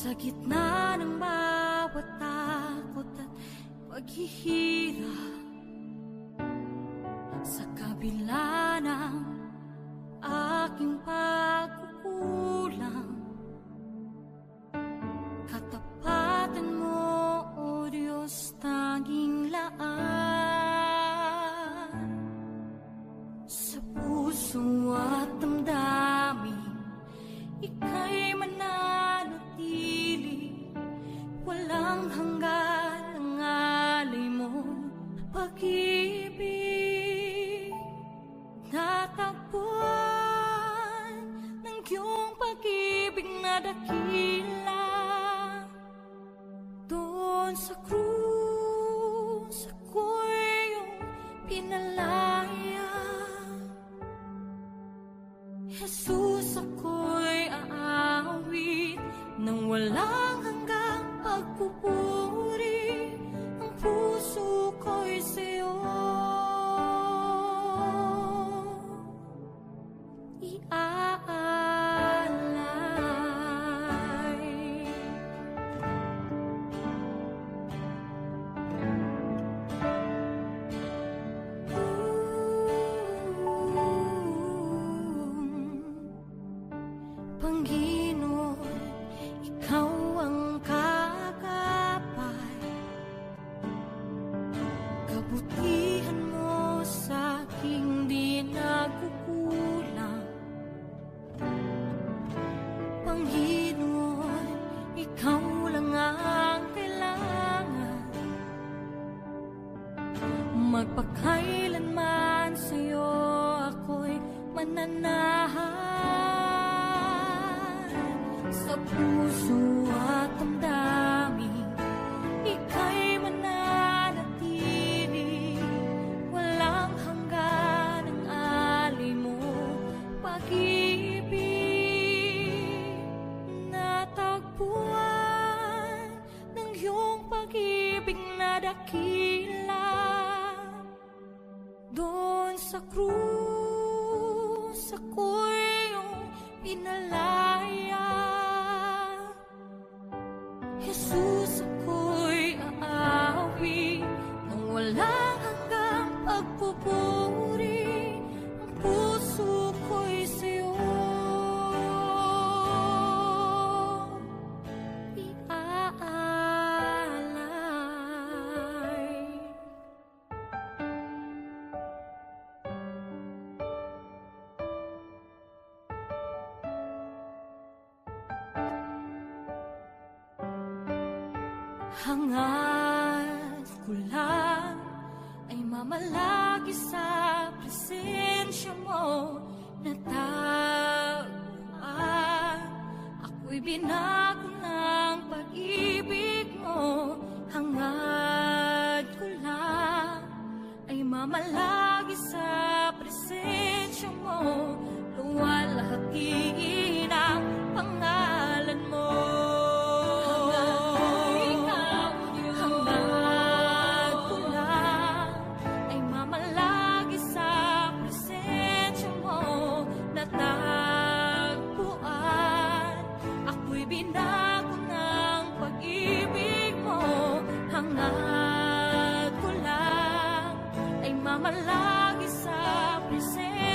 Sa gitna ng bawat takot at paghihirap, sa kabila ng aking pagkukulang, katapatan mo, O Diyos, tanging laan. Sa puso at damdamin, ika'y mananatili, walang hanggan ang alay mo, pag-ibig. Natagpuan ng iyong pag-ibig na dakila, doon sa krus ako'y iyong pinalaya. Jesus, ako'y aawit ng walang hanggang pagpupuri, ang puso ko'y sa'yo iaalay. Panginoon, ikaw ang kagapay, kabutihan mo sa aking di nagkukulang. Panginoon, ikaw lang ang kailangan, magpakailanman sa'yo ako'y mananahan. Sa puso at damdamin, ika'y mananatili, walang hanggan ang alay mo, pag-ibig. Natagpuan ng iyong pag-ibig na dakila, doon sa krus ako'y iyong pinalaya. Jesus, ako'y aawi ng walang hanggang pagpupuri, ang puso ko'y sa'yo iaalay. Hangad ko lang ay mamalagi sa presensya mo, natagpuan ako'y binago ng pag-ibig mo. Hangad ko lang ay mamalagi sa presensya mo, luwalhatiin ang pangalan mo. Binago ng pag-ibig mo, hangad ko lang ay mamalagi sa presensya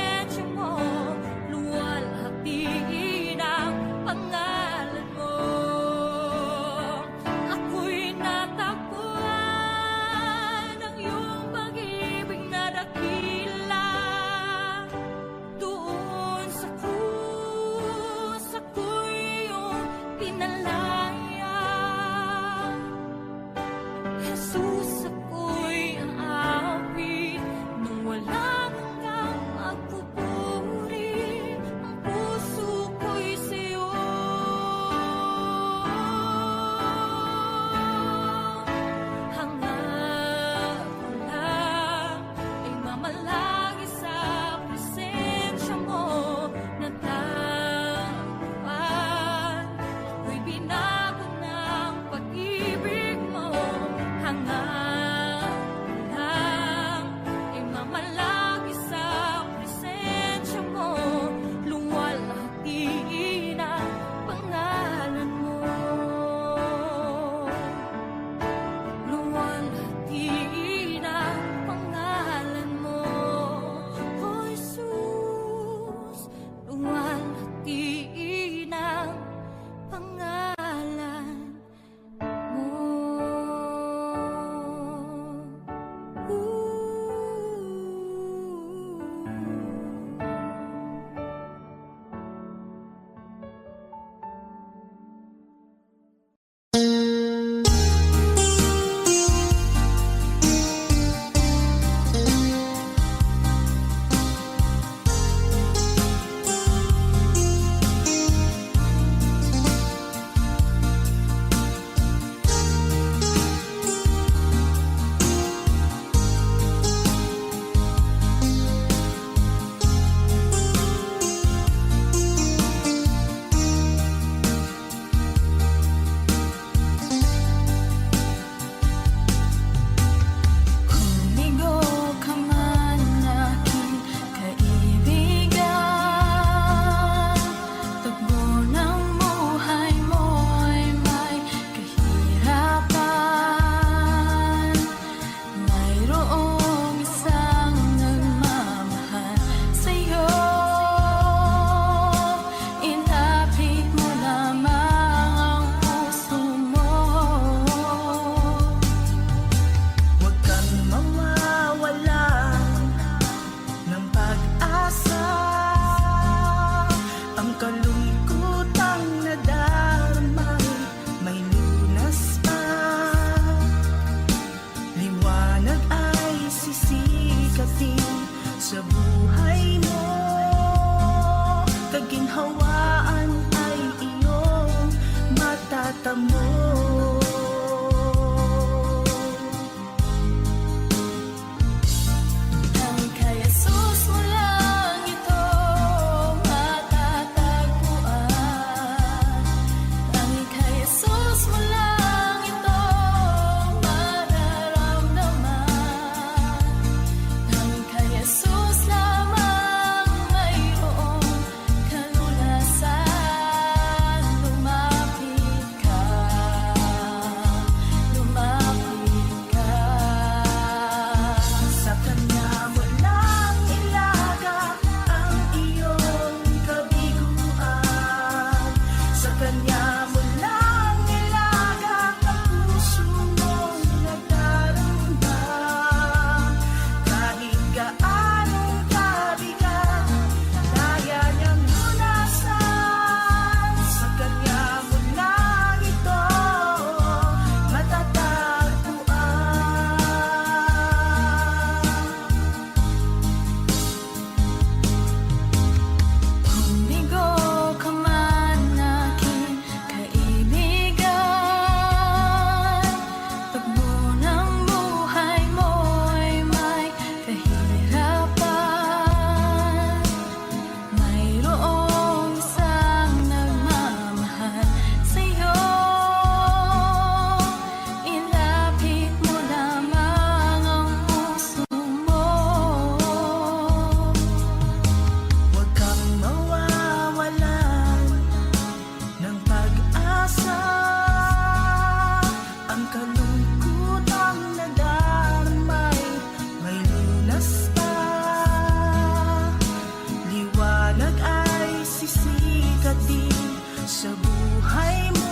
sa buhay mo.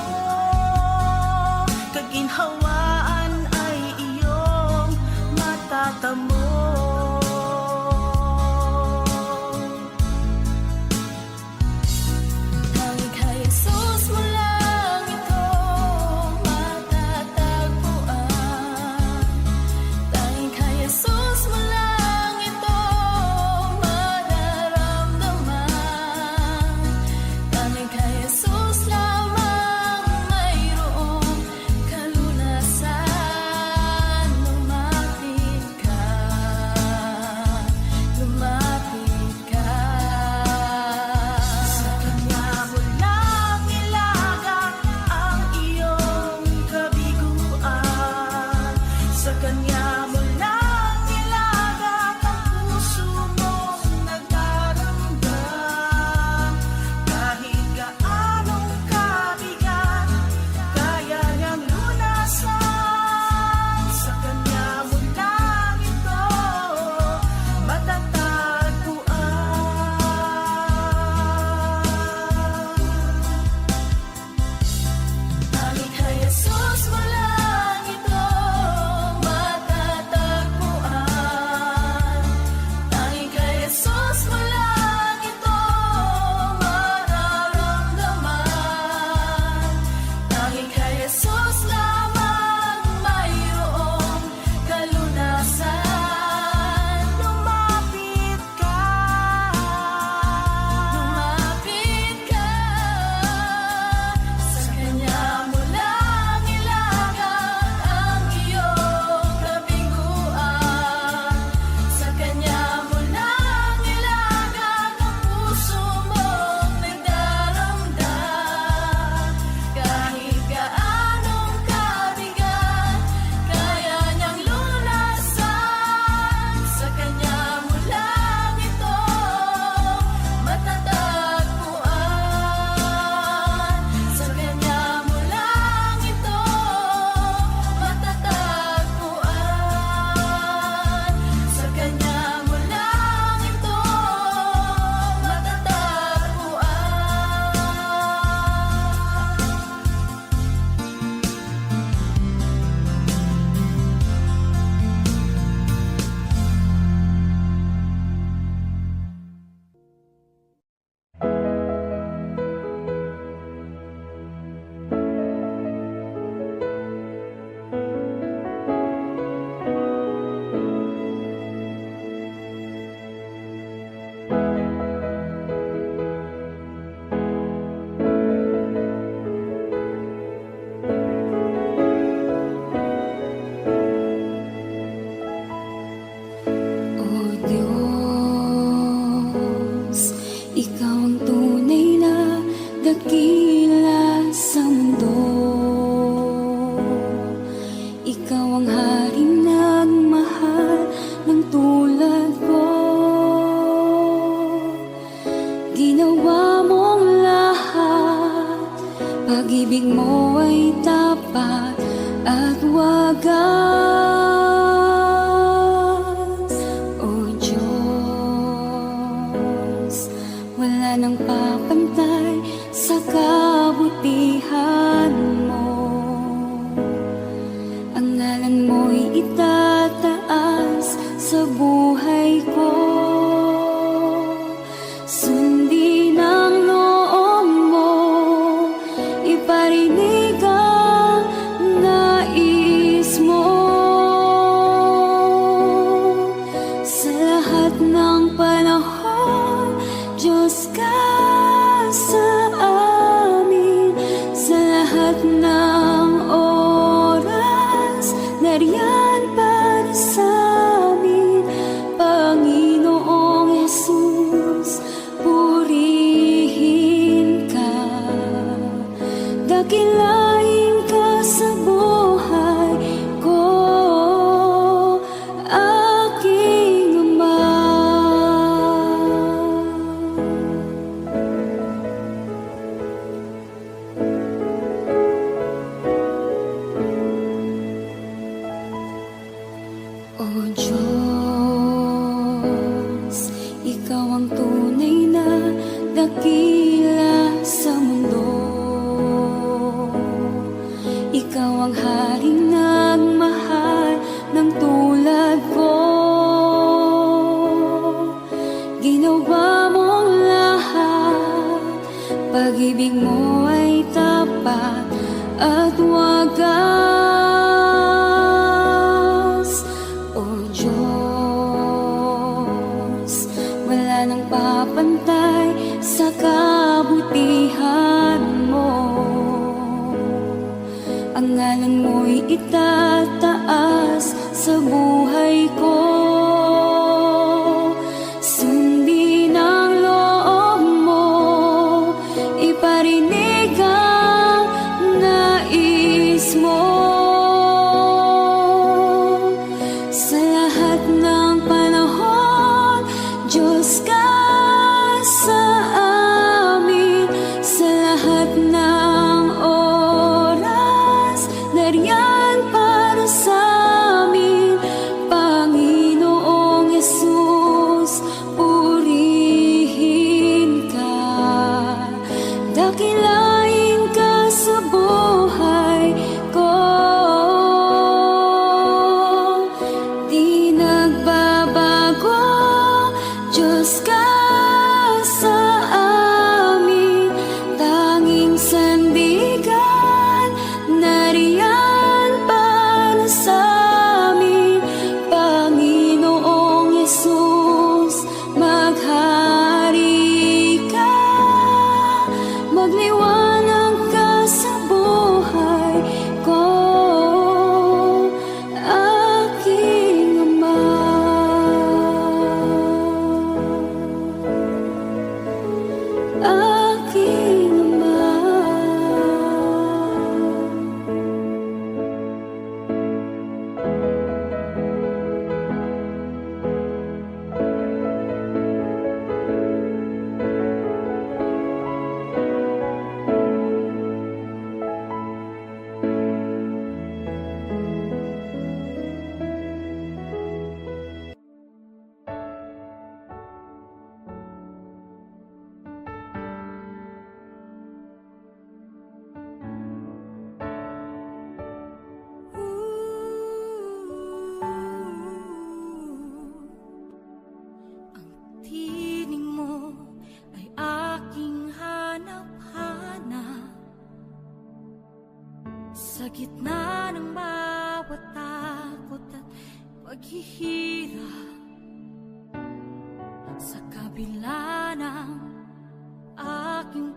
Kaginhawaan ay iyong matatamo. Tanging kay Jesus mo lang ito matatagpuan. Tanging kay Jesus mo lang ito mararamdaman. Tanging kay Jesus lamang mayroong kalunasan. Lumapit ka, lumapit ka. Sa Kanya mo lang ilagak ang iyong kabiguan. Sa Kanya mo lang ilagak ang puso mong nagdaramdam. Kahit gaanong kabigat, kaya niyang lunasan. Sa Kanya mo lang ito matatagpuan. Tanging kay Jesus mo lang ito matatagpuan. Tanging kay Jesus mo lang ito mararamdaman. Tanging kay Jesus lamang mayroong kalunasan. Lumapit ka, Lumapit ka, sa Kanya mo lang ilagak ang iyong kabiguan. Sa Kanya mo lang ilagak ang puso mong nagdaramdam. Kahit gaanong kabigat, kaya niyang lunasan. Sa Kanya mo lang ito matatagpuan. Sa Kanya mo lang ito matatagpuan. Sa Kanya mo lang ito O Diyos, Ikaw ang tunay na dakila sa mundo. Ikaw ang haring nagmahal ng tulad ko. Ginawa mong lahat, pag-ibig mo ay tapat at wagas. O Diyos, wala nang papantay sa kabutihan mo. Ang ngalan mo'y itataas sa buhay ko. Sundin ang loob mo, iparinig ang nais mo. Sa lahat ng panahon, Diyos ka sa amin. Sa lahat ng oras, nariyan para sa amin. Panginoong Jesus, purihin ka. Dakilain ka sa buhay ko, aking Ama. O Diyos, Ikaw ang tunay na dakila sa mundo. at wagas. O Diyos, wala nang papantay sa kabutihan mo. Ang ngalan mo'y itataas sa buhay ko. Sundin ang loob mo, iparinig ang nais mo. Sa lahat ng panahon, Diyos ka sa amin. Sa lahat ng oras, nariyan para sa amin. Panginoong Yesus, purihin ka. Dakilain ka sa buhay ko. Di nagbabago, Diyos ka sa amin. Tanging sandigan, nariyan para sa amin. Panginoong Yesus, maghari ka. Magliwanag ka sa buhay ko, aking Ama. Aking Ama. Ang tinig mo ay aking hanap-hanap. Sa gitna ng bawat takot at paghihirap, sa kabila ng aking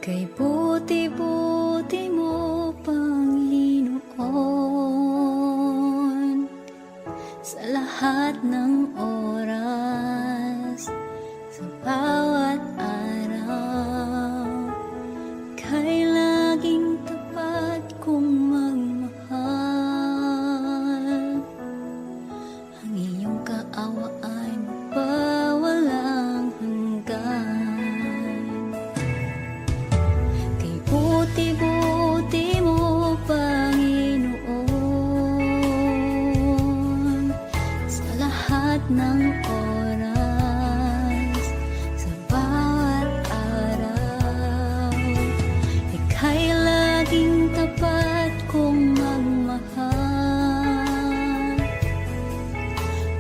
kay buti-buti mo, Panginoon, sa lahat ng oras, sa bawat araw, kay laging tapat kong magmahal. Ang iyong kaawa ay magpawalang hanggan. Buti-buti mo, Panginoon, sa lahat ng oras, sa bawat araw, ika'y laging tapat kong magmahal.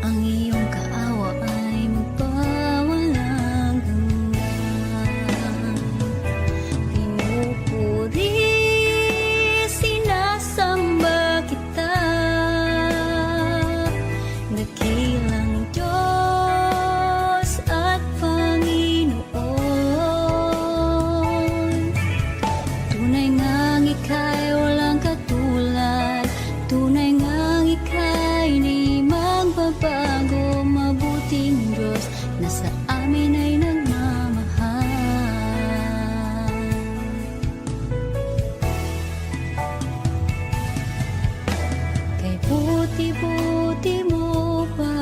Ang iyong kaawa ay magpawalang hanggan. Pinupuri, sinasamba kita, dakilang Diyos at Panginoon. Tunay ngang ika'y walang katulad, tunay ngang ika'y di magbabago. Mabuting Diyos na sa amin ay nagmamahal. Kay buti-buti mo, Panginoon,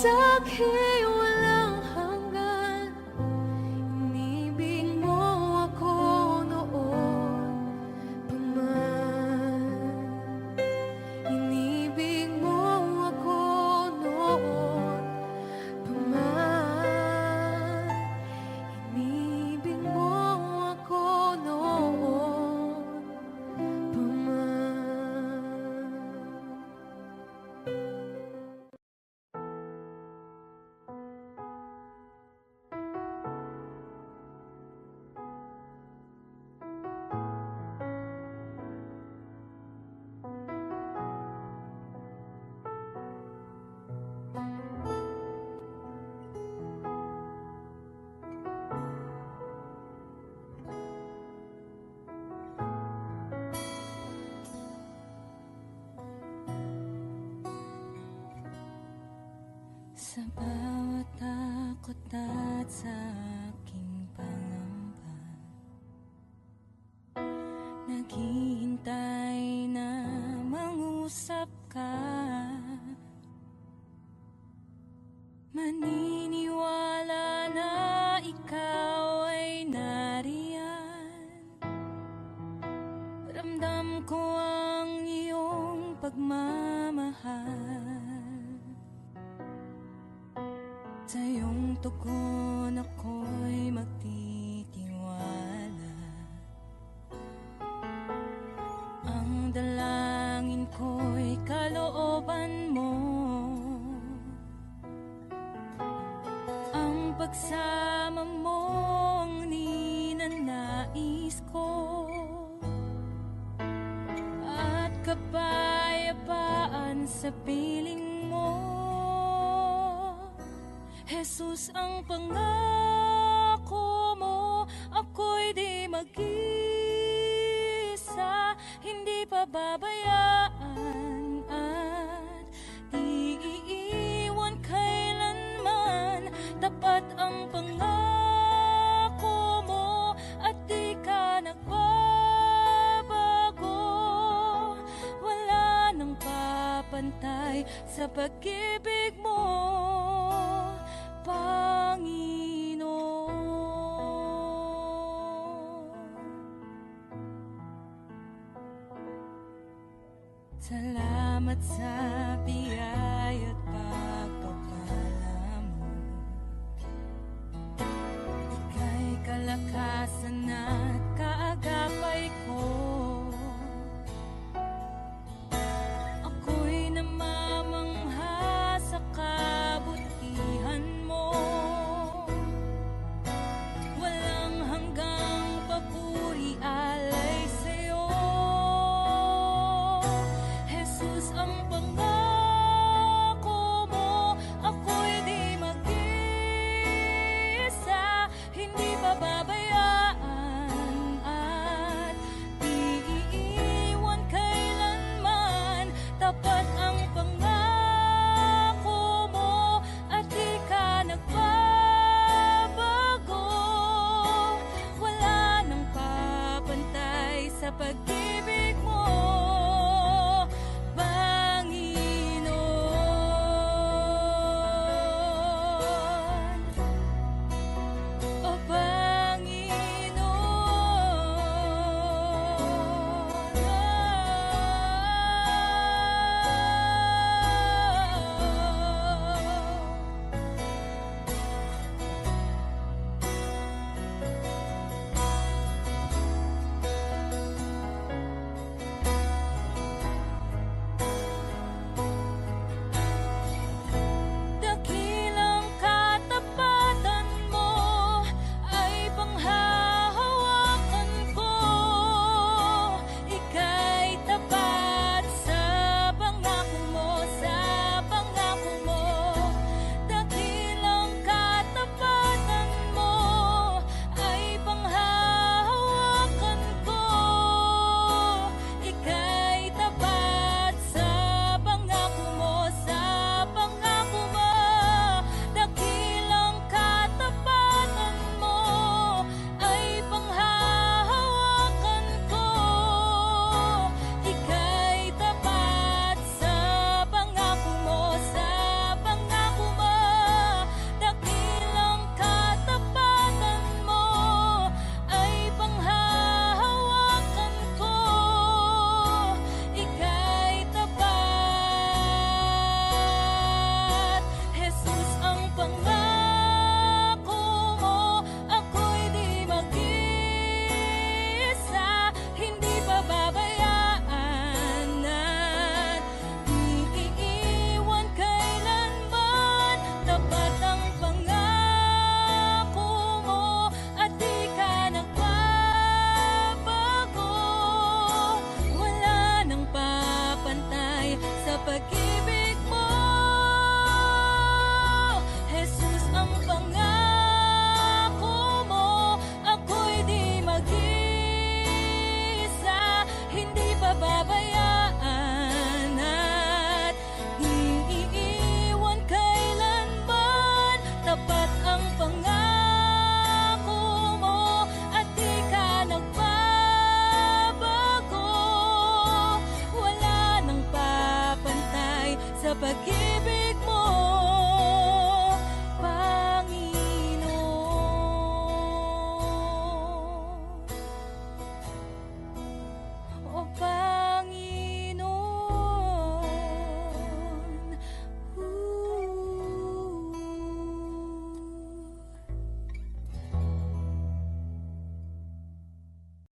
sa'kin walang hanggan. Inibig mo ako noon pa man. Inibig mo ako noon pa man. Inibig mo ako noon pa man. Sa bawat takot at sa aking pangamba, naghihintay na mangusap ka. Maniniwala na ikaw ay nariyan. Ramdam ko ang iyong pagmamahal. Sa iyong tugon ako'y magtitiwala. Ang dalangin ko'y kalooban mo. Ang pagsama mo ang ninanais ko. At kapayapaan sa piling mo. Jesus, ang pangako mo, ako'y di mag-isa, hindi pababayaan at di iiwan kailanman. Tapat ang pangako mo at di ka nagbabago. Wala nang papantay sa pag-ibig mo, Panginoon. Salamat sa biyaya at pagpapala mo. Ika'y kalakasan at kaagapay ko. Ako'y namamangha sa kabutihan mo. Walang hanggang papuri alay sa'yo. Jesus, ang pangako mo, sa pag